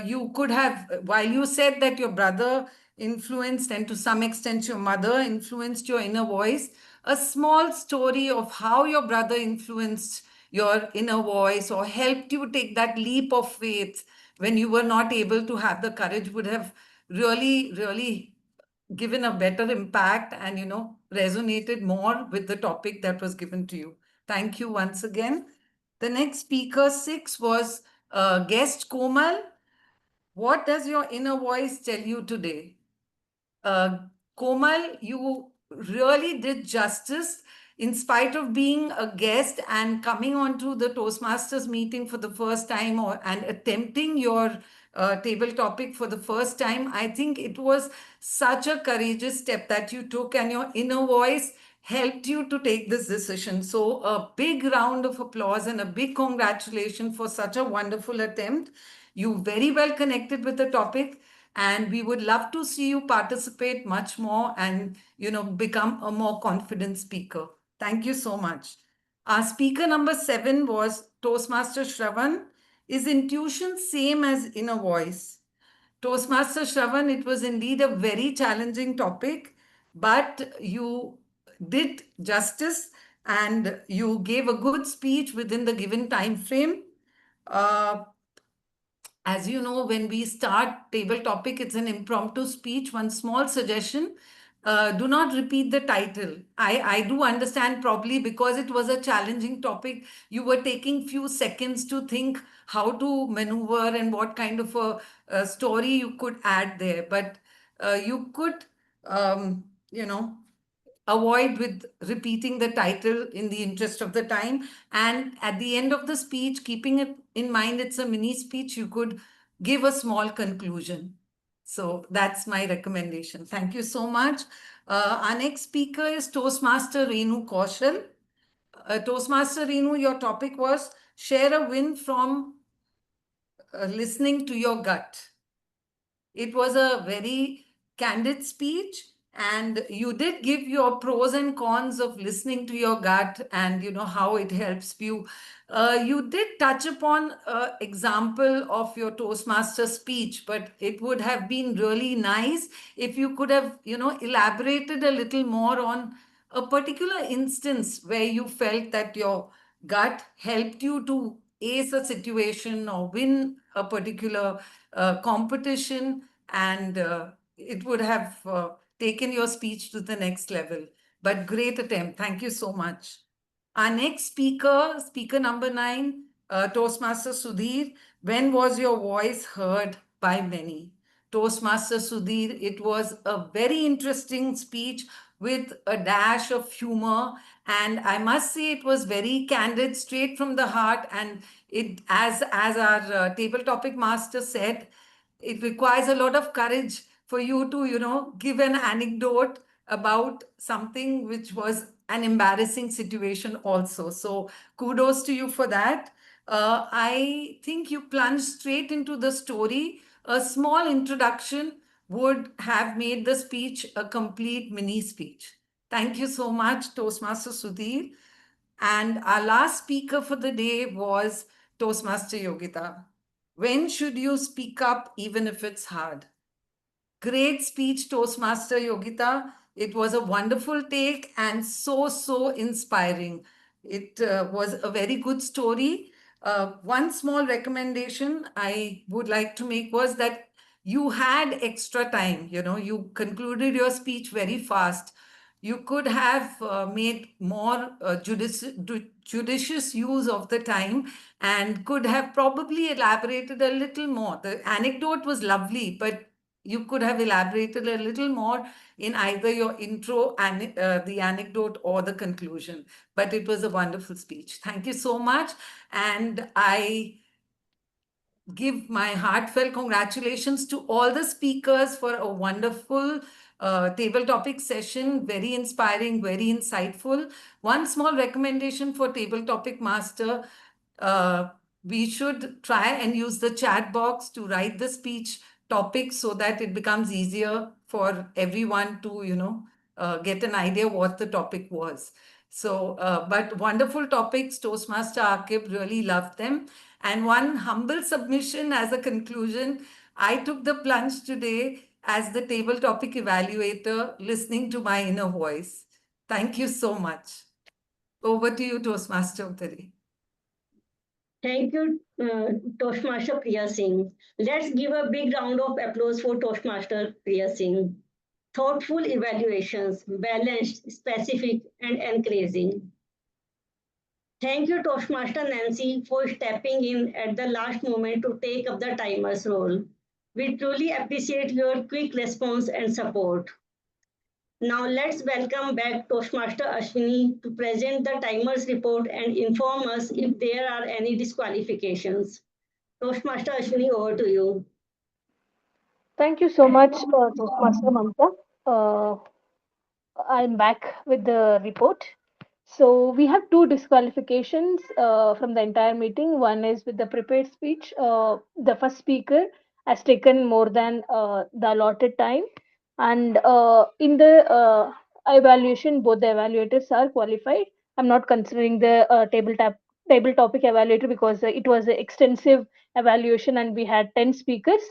you could have, while you said that your brother influenced and to some extent your mother influenced your inner voice, a small story of how your brother influenced your inner voice or helped you take that leap of faith when you were not able to have the courage would have really, really given a better impact and, resonated more with the topic that was given to you. Thank you once again. The next speaker 6 was guest Komal. What does your inner voice tell you today? Komal, you really did justice in spite of being a guest and coming onto the Toastmasters meeting for the first time and attempting your table topic for the first time. I think it was such a courageous step that you took, and your inner voice helped you to take this decision. So a big round of applause and a big congratulations for such a wonderful attempt. You very well connected with the topic, and we would love to see you participate much more and, become a more confident speaker. Thank you so much. Our speaker number 7 was Toastmaster Shravan. Is intuition same as inner voice? Toastmaster Shravan, it was indeed a very challenging topic, but you did justice and you gave a good speech within the given time frame. As you know, when we start table topic, it's an impromptu speech. One small suggestion, do not repeat the title. I do understand probably because it was a challenging topic, you were taking few seconds to think how to maneuver and what kind of a story you could add there. But you could, avoid with repeating the title in the interest of the time. And at the end of the speech, keeping it in mind, it's a mini speech, you could give a small conclusion. So that's my recommendation. Thank you so much. Our next speaker is Toastmaster Renu Kaushal. Toastmaster Renu, your topic was share a win from listening to your gut. It was a very candid speech, and you did give your pros and cons of listening to your gut and how it helps you. You did touch upon an example of your Toastmaster speech, but it would have been really nice if you could have elaborated a little more on a particular instance where you felt that your gut helped you to ace a situation or win a particular competition, and it would have taken your speech to the next level. But great attempt. Thank you so much. Our next speaker, speaker number 9, Toastmaster Sudhir. When was your voice heard by many? Toastmaster Sudhir, it was a very interesting speech with a dash of humor. And I must say it was very candid, straight from the heart. And it, as our table topic master said, it requires a lot of courage for you to, give an anecdote about something which was an embarrassing situation also. So kudos to you for that. I think you plunged straight into the story. A small introduction would have made the speech a complete mini speech. Thank you so much, Toastmaster Sudhir. And our last speaker for the day was Toastmaster Yogita. When should you speak up even if it's hard? Great speech, Toastmaster Yogita. It was a wonderful take and so inspiring. It was a very good story. One small recommendation I would like to make was that you had extra time. You concluded your speech very fast. You could have made more judicious use of the time and could have probably elaborated a little more. The anecdote was lovely, but you could have elaborated a little more in either your intro and the anecdote or the conclusion. But it was a wonderful speech. Thank you so much. And I give my heartfelt congratulations to all the speakers for a wonderful table topic session. Very inspiring, very insightful. One small recommendation for table topic master. We should try and use the chat box to write the speech topic so that it becomes easier for everyone to, get an idea what the topic was. So, but wonderful topics. Toastmaster Aaquib really loved them. And one humble submission as a conclusion, I took the plunge today as the table topic evaluator, listening to my inner voice. Thank you so much. Over to you, Toastmaster of the day. Thank you, Toastmaster Priya Singh. Let's give a big round of applause for Toastmaster Priya Singh. Thoughtful evaluations, balanced, specific, and encouraging. Thank you, Toastmaster Nancy, for stepping in at the last moment to take up the timer's role. We truly appreciate your quick response and support. Now let's welcome back Toastmaster Ashwini to present the timer's report and inform us if there are any disqualifications. Toastmaster Ashwini, over to you. Thank you so much, Toastmaster Mamta. I'm back with the report. So we have two disqualifications from the entire meeting. One is with the prepared speech. The first speaker has taken more than the allotted time, and in the evaluation, both the evaluators are qualified. I'm not considering the table topic evaluator because it was an extensive evaluation and we had 10 speakers.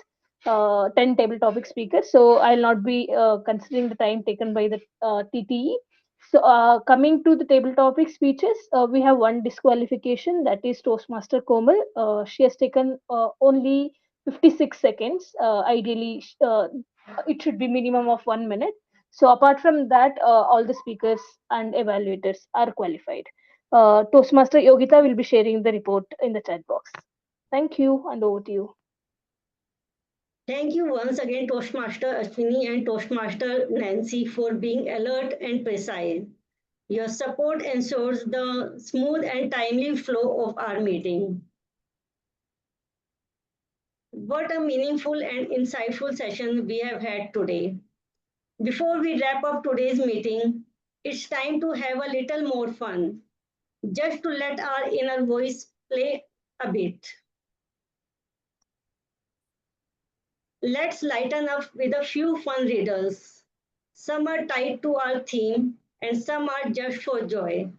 10 table topic speakers, so I'll not be considering the time taken by the TTE. So coming to the table topic speeches, we have one disqualification, that is Toastmaster Komal. She has taken only 56 seconds. Ideally, it should be minimum of 1 minute. So apart from that, all the speakers and evaluators are qualified. Toastmaster Yogita will be sharing the report in the chat box. Thank you, and over to you. Thank you once again, Toastmaster Ashwini and Toastmaster Nancy, for being alert and precise. Your support ensures the smooth and timely flow of our meeting. What a meaningful and insightful session we have had today. Before we wrap up today's meeting, it's time to have a little more fun, just to let our inner voice play a bit. Let's lighten up with a few fun riddles. Some are tied to our theme and some are just for joy.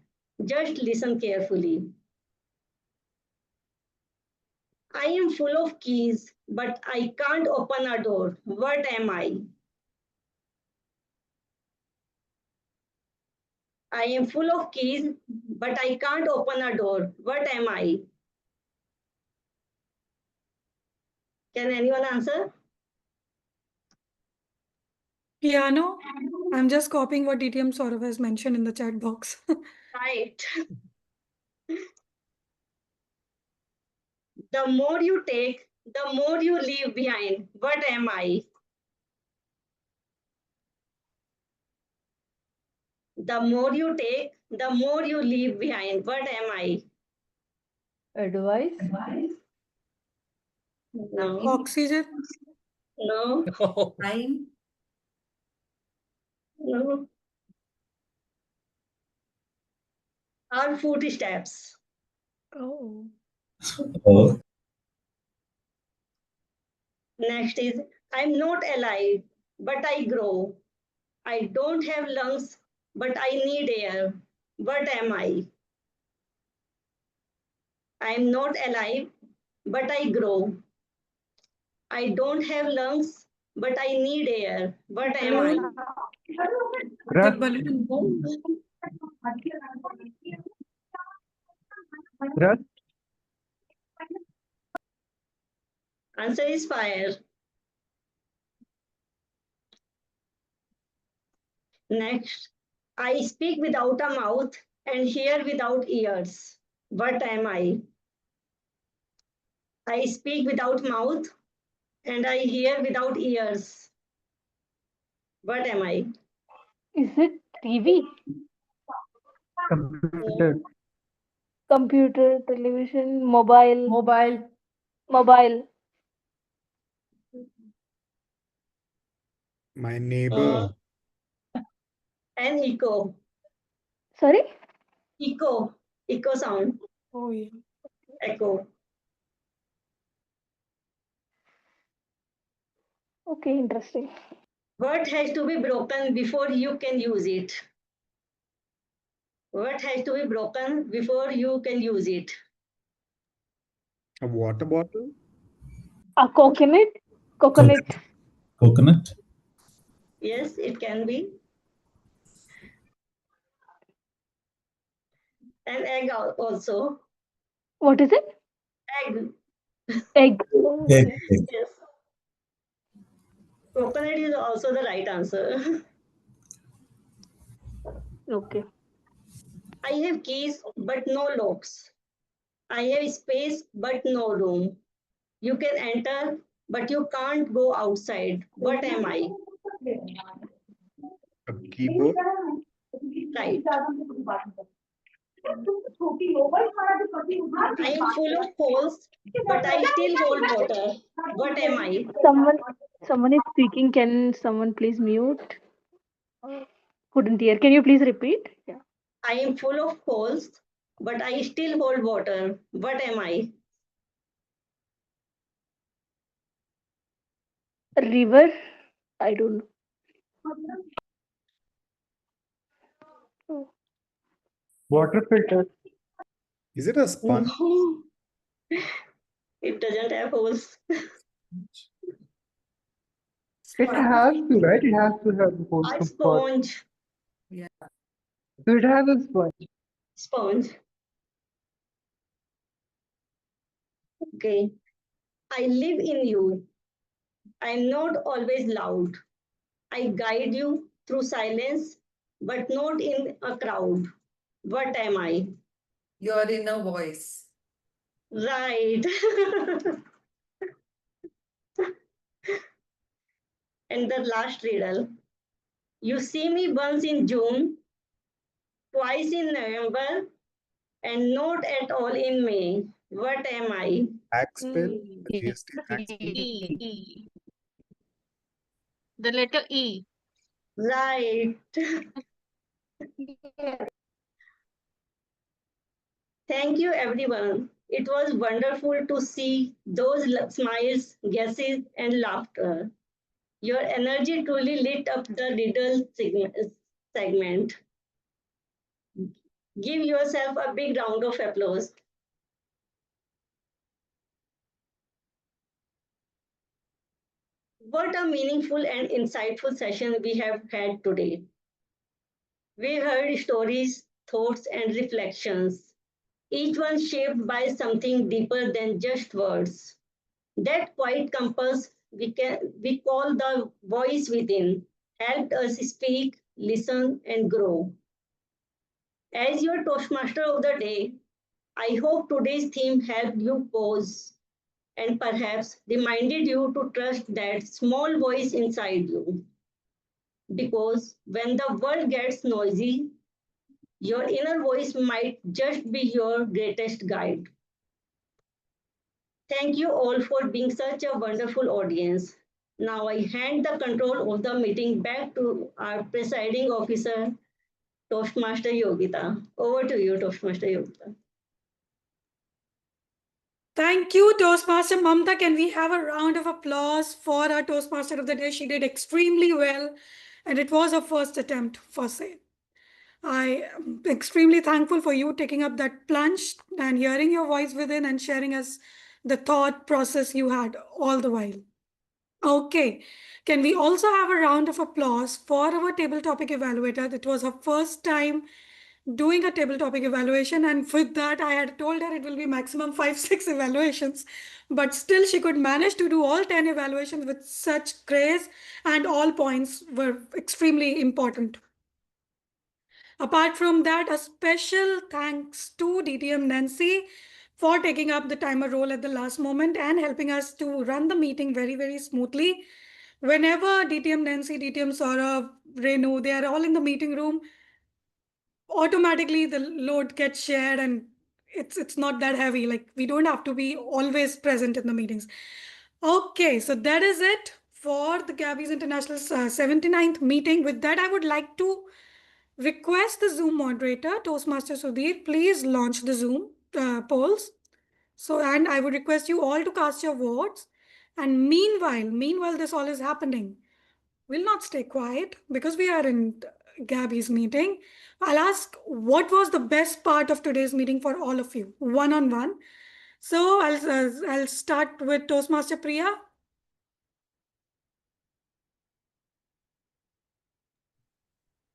Just listen carefully. I am full of keys, but I can't open a door. What am I? I am full of keys, but I can't open a door. What am I? Can anyone answer? Piano. I'm just copying what TTM Saurav has mentioned in the chat box. Right. The more you take, the more you leave behind. What am I? The more you take, the more you leave behind. What am I? Advice? No. Oxygen. No. Time. No. Our footsteps. Oh. Next is, I'm not alive, but I grow. I don't have lungs, but I need air. What am I? I'm not alive, but I grow. I don't have lungs, but I need air. What am I? The balloon. Breath. Answer is fire. Next, I speak without a mouth and hear without ears. What am I? I speak without mouth and I hear without ears. What am I? Is it TV? Computer. Computer, television, mobile. Mobile. My neighbor. An echo. Sorry? Echo. Echo sound. Oh, yeah. Echo. Okay, interesting. What has to be broken before you can use it? What has to be broken before you can use it? A water bottle? A coconut? Coconut. Coconut? Yes, it can be. An egg also. What is it? Egg. Egg. Egg. Yes. Coconut is also the right answer. Okay. I have keys but no locks. I have space but no room. You can enter but you can't go outside. What am I? A keyboard? Right. I am full of holes, but I still hold water. What am I? Someone is speaking. Can someone please mute? Couldn't hear. Can you please repeat? Yeah. I am full of holes, but I still hold water. What am I? River? I don't know. Water filter. Is it a sponge? No. It doesn't have holes. It has to, right? It has to have the holes A to sponge. Yeah. So it has a sponge. Sponge. Okay. I live in you. I'm not always loud. I guide you through silence, but not in a crowd. What am I? Your inner voice. Right. And the last riddle. You see me once in June, twice in November, and not at all in May. What am I? Tax bill? A GST tax bill? E. The letter E. Right. Thank you, everyone. It was wonderful to see those smiles, guesses, and laughter. Your energy truly lit up the riddle segment. Give yourself a big round of applause. What a meaningful and insightful session we have had today. We heard stories, thoughts, and reflections, each one shaped by something deeper than just words. That quiet compass we call the voice within helped us speak, listen, and grow. As your Toastmaster of the day, I hope today's theme helped you pause and perhaps reminded you to trust that small voice inside you. Because when the world gets noisy, your inner voice might just be your greatest guide. Thank you all for being such a wonderful audience. Now I hand the control of the meeting back to our presiding officer, Toastmaster Yogita. Over to you, Toastmaster Yogita. Thank you, Toastmaster Mamta. Can we have a round of applause for our Toastmaster of the day? She did extremely well, and it was her first attempt for say. I am extremely thankful for you taking up that plunge and hearing your voice within and sharing us the thought process you had all the while. Okay, can we also have a round of applause for our table topic evaluator? It was her first time doing a table topic evaluation, and with that I had told her it will be maximum 5-6 evaluations, but still she could manage to do all 10 evaluations with such grace, and all points were extremely important. Apart from that, a special thanks to DTM Nancy for taking up the timer role at the last moment and helping us to run the meeting very, very smoothly. Whenever DTM Nancy, DTM Saurav, Renu, they are all in the meeting room, automatically the load gets shared and it's not that heavy. Like, we don't have to be always present in the meetings. Okay, so that is it for the Gabbys International 79th meeting. With that, I would like to request the Zoom moderator, Toastmaster Sudhir, please launch the Zoom polls. So, and I would request you all to cast your votes. And meanwhile this all is happening, we'll not stay quiet because we are in Gabby's meeting. I'll ask what was the best part of today's meeting for all of you, one-on-one. So I'll start with Toastmaster Priya.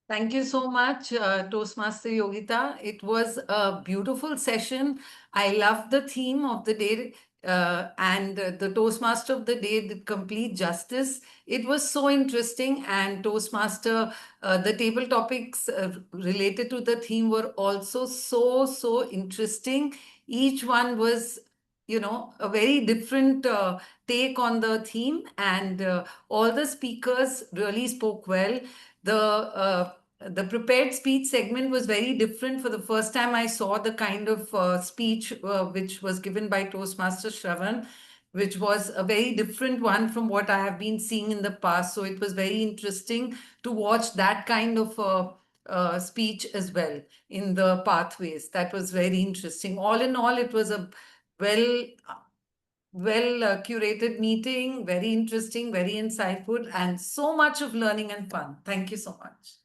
Thank you so much, Toastmaster Yogita. It was a beautiful session. I loved the theme of the day, and the Toastmaster of the day did complete justice. It was so interesting, and Toastmaster, the table topics related to the theme were also so interesting. Each one was, a very different take on the theme, and all the speakers really spoke well. The prepared speech segment was very different. For the first time, I saw the kind of speech which was given by Toastmaster Shravan, which was a very different one from what I have been seeing in the past. So it was very interesting to watch that kind of speech as well in the pathways. That was very interesting. All in all, it was a curated meeting, very interesting, very insightful, and so much of learning and fun. Thank you so much.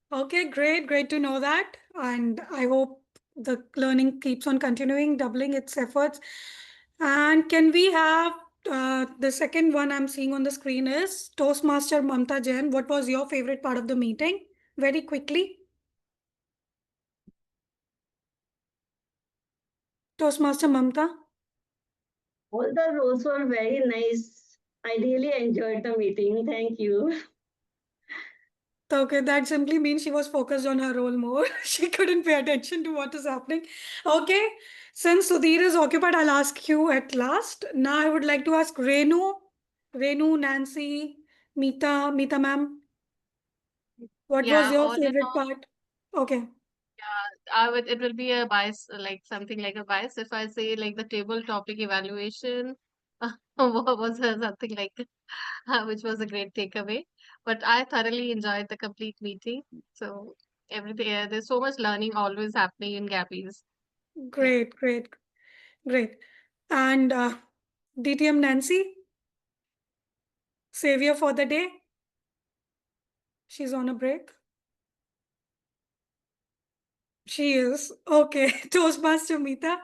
Okay, great to know that. And I hope the learning keeps on continuing, doubling its efforts. And can we have the second one I'm seeing on the screen is Toastmaster Mamta Jain. What was your favorite part of the meeting? Very quickly. Toastmaster Mamta. All the roles were very nice. I really enjoyed the meeting. Thank you. Okay, that simply means she was focused on her role more. She couldn't pay attention to what is happening. Okay, since Sudhir is occupied, I'll ask you at last. Now I would like to ask Renu, Nancy, Meeta ma'am. What was Yeah, your all in favorite all, part? Okay. it will be a bias, like something like a bias if I say like the table topic evaluation was something like which was a great takeaway. But I thoroughly enjoyed the complete meeting. So everything, there's so much learning always happening in Gabbys. Great. And DTM Nancy, savior for the day. She's on a break. She is. Okay. Toastmaster Meeta.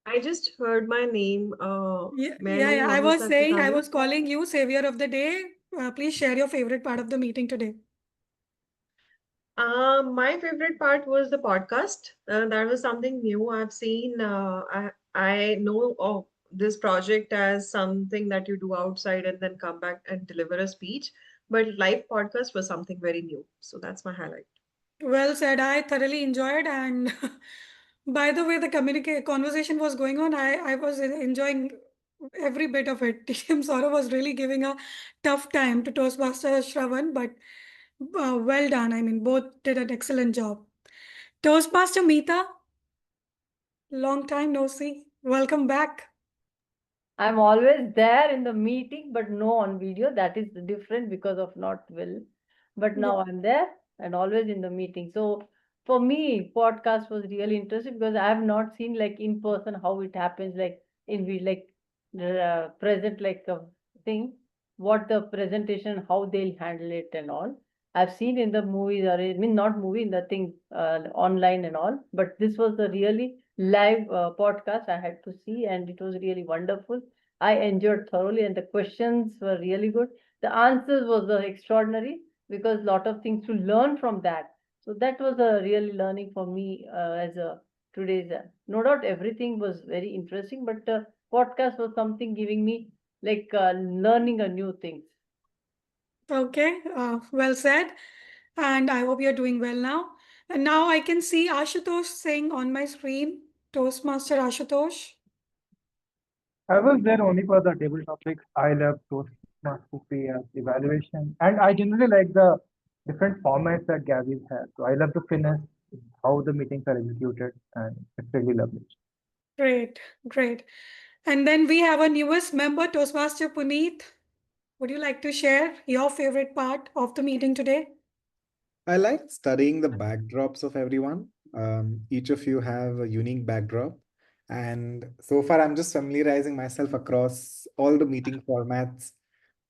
I just heard my name. May I know Yeah. what I was was that saying, I regarding? was calling you savior of the day. Please share your favorite part of the meeting today. My favorite part was the podcast. That was something new I've seen. I know of this project as something that you do outside and then come back and deliver a speech, but live podcast was something very new. So that's my highlight. Well said. I thoroughly enjoyed, and by the way, the conversation was going on. I was enjoying every bit of it. TM Saurav was really giving a tough time to Toastmaster Shravan, but well done. I mean, both did an excellent job. Toastmaster Meeta, long time no see. Welcome back. I'm always there in the meeting, but no on video. That is different because of not well. But now I'm there. and always in the meeting. So for me, podcast was really interesting because I have not seen like in person how it happens, like in we like present like a thing, what the presentation, how they'll handle it and all. I've seen in the movies, or I mean not movie, in the thing online and all, but this was a really live podcast I had to see, and it was really wonderful. I enjoyed thoroughly, and the questions were really good. The answers was extraordinary because a lot of things to learn from that. So that was a really learning for me as a today's. No doubt everything was very interesting, but podcast was something giving me like learning a new things. Okay, well said. And I hope you're doing well now. And now I can see Ashutosh Singh on my screen. Toastmaster Ashutosh. I was there only for the table topics. I love Toastmasters evaluation, and I generally like the different formats that Gabbys has. So I love the finesse, how the meetings are executed, and it's really lovely. Great, great. And then we have a newest member, Toastmaster Puneet. Would you like to share your favorite part of the meeting today? I like studying the backdrops of everyone. Each of you have a unique backdrop. And so far, I'm just familiarizing myself across all the meeting formats.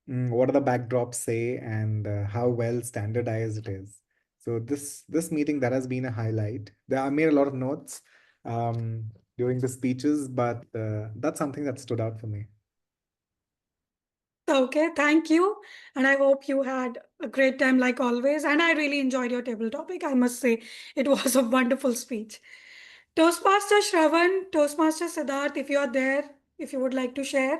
What do the backdrops say and how well standardized it is. So this meeting, that has been a highlight. I made a lot of notes during the speeches, but that's something that stood out for me. Okay, thank you. And I hope you had a great time like always. And I really enjoyed your table topic. I must say it was a wonderful speech. Toastmaster Shravan, Toastmaster Sidharth, if you are there, if you would like to share.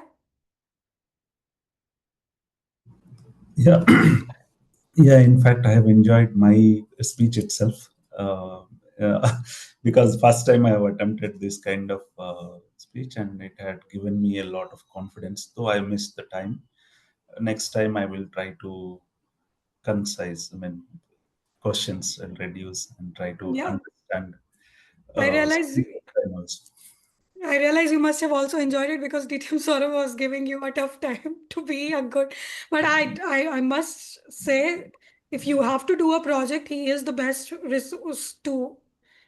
Yeah, yeah. In fact, I have enjoyed my speech itself because first time I have attempted this kind of speech, and it had given me a lot of confidence. Though I missed the time, next time I will try to concise. I mean, questions and reduce and try to Yeah. understand. I realize Also. I realize you must have also enjoyed it because DTM Saurav was giving you a tough time to be a good. But I must say, if you have to do a project, he is the best resource to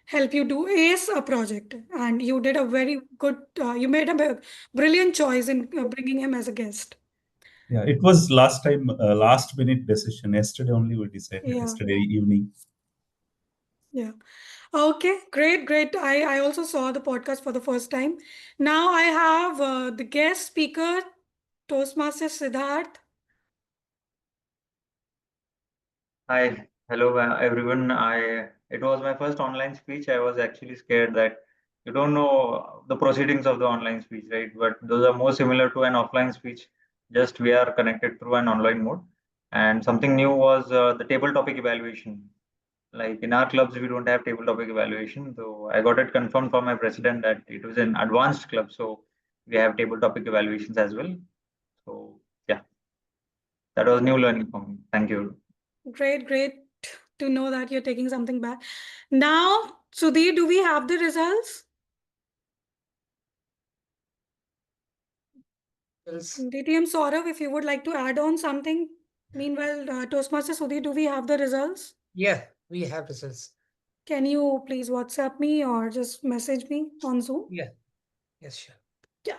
help you do ace a project. And you did a very good, you made a brilliant choice in bringing him as a guest. Yeah, it was last time, last minute decision. Yesterday only we decided, Yeah. yesterday evening. Yeah. Okay, great, great. I also saw the podcast for the first time. Now I have the guest speaker, Toastmaster Sidharth. Hi, hello everyone. It was my first online speech. I was actually scared that you don't know the proceedings of the online speech, right? But those are more similar to an offline speech. Just we are connected through an online mode. And something new was the table topic evaluation. Like in our clubs, we don't have table topic evaluation. So I got it confirmed from my president that it was an advanced club. So we have table topic evaluations as well. So yeah, that was new learning for me. Thank you. Great, great to know that you're taking something back. Now, Sudhir, do we have the results? DTM Saurav, if you would like to add on something. Meanwhile, Toastmaster Sudhir, do we have the results? Yeah, we have results. Can you please WhatsApp me or just message me on Zoom? Yeah, yes, sure. Yeah.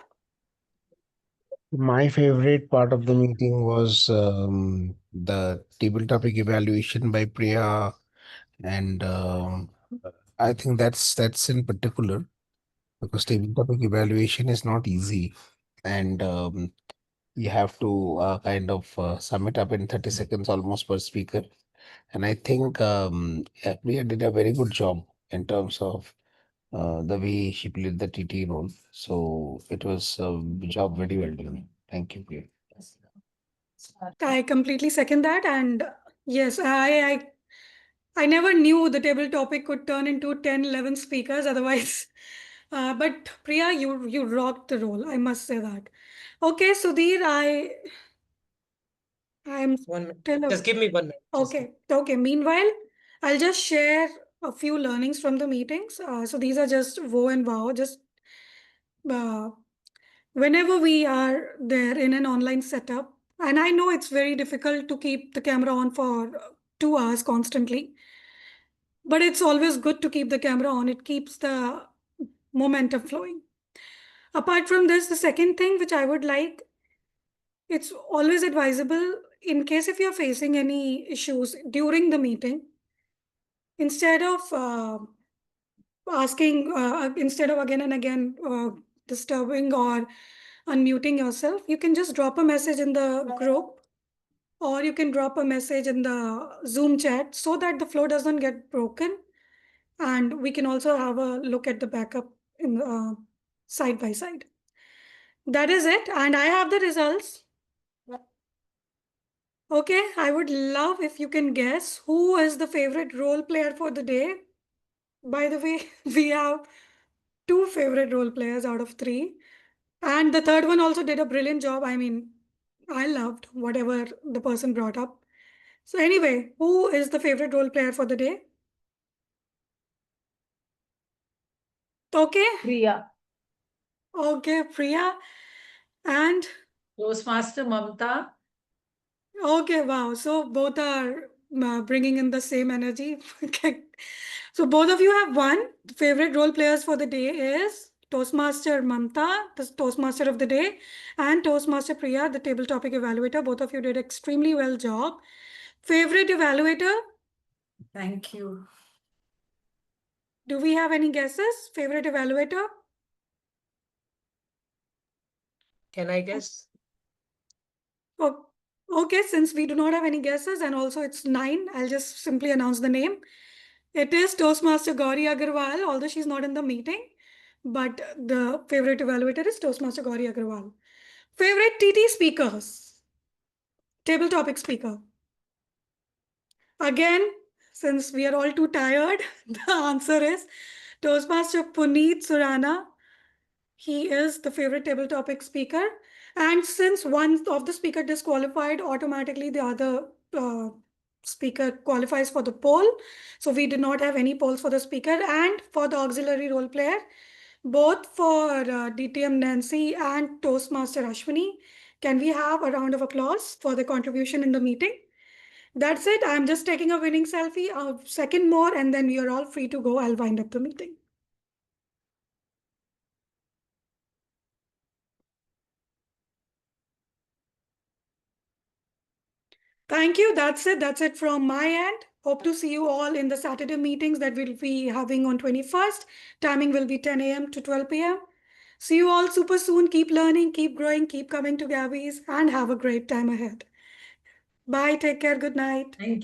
My favorite part of the meeting was the table topic evaluation by Priya, and I think that's in particular because table topic evaluation is not easy, and you have to kind of sum it up in 30 seconds almost per speaker. And I think Priya did a very good job in terms of the way she played the TT role. So it was a job very well done. Thank you, Priya. I completely second that. And yes, I never knew the table topic could turn into 10, 11 speakers otherwise. But Priya, you rocked the role. I must say that. Okay, Sudhir, I'm 1 minute. still Just give me 1 minute. Okay. Okay. Meanwhile, I'll just share a few learnings from the meetings. So these are just woe and wow. Just uh, whenever we are there in an online setup, and I know it's very difficult to keep the camera on for 2 hours constantly. But it's always good to keep the camera on. It keeps the momentum flowing. Apart from this, the second thing which I would like, it's always advisable in case if you're facing any issues during the meeting, instead of instead of again and again disturbing or unmuting yourself, you can just drop a message in the group, or you can drop a message in the Zoom chat so that the flow doesn't get broken. And we can also have a look at the backup in side by side. That is it. And I have the results. Okay, I would love if you can guess who is the favorite role player for the day. By the way, we have 2 favorite role players out of 3. And the third one also did a brilliant job. I mean, I loved whatever the person brought up. So anyway, who is the favorite role player for the day? Okay. Priya. Okay, Priya. And Toastmaster Mamta. Okay, wow. So both are bringing in the same energy. So both of you have won. Favorite role players for the day is Toastmaster Mamta, the Toastmaster of the day, and Toastmaster Priya, the table topic evaluator. Both of you did extremely well job. Favorite evaluator? Thank you. Do we have any guesses? Favorite evaluator? Can I guess? Oh, okay, since we do not have any guesses and also it's 9, I'll just simply announce the name. It is Toastmaster Gauri Aggarwal, although she's not in the meeting, but the favorite evaluator is Toastmaster Gauri Aggarwal. Favorite TT speakers? Table topic speaker. Again, since we are all too tired, the answer is Toastmaster Puneet Surana. He is the favorite table topic speaker. And since one of the speaker disqualified, automatically the other speaker qualifies for the poll. So we did not have any polls for the speaker and for the auxiliary role player, both for DTM Nancy and Toastmaster Ashwini. Can we have a round of applause for the contribution in the meeting? That's it. I'm just taking a winning selfie, a second more, and then you're all free to go. I'll wind up the meeting. Thank you. That's it. That's it from my end. Hope to see you all in the Saturday meetings that we'll be having on 21st. Timing will be 10 a.m. to 12 p.m. See you all super soon. Keep learning, keep growing, keep coming to Gabbys, and have a great time ahead. Bye. Take care. Good night. Thank you.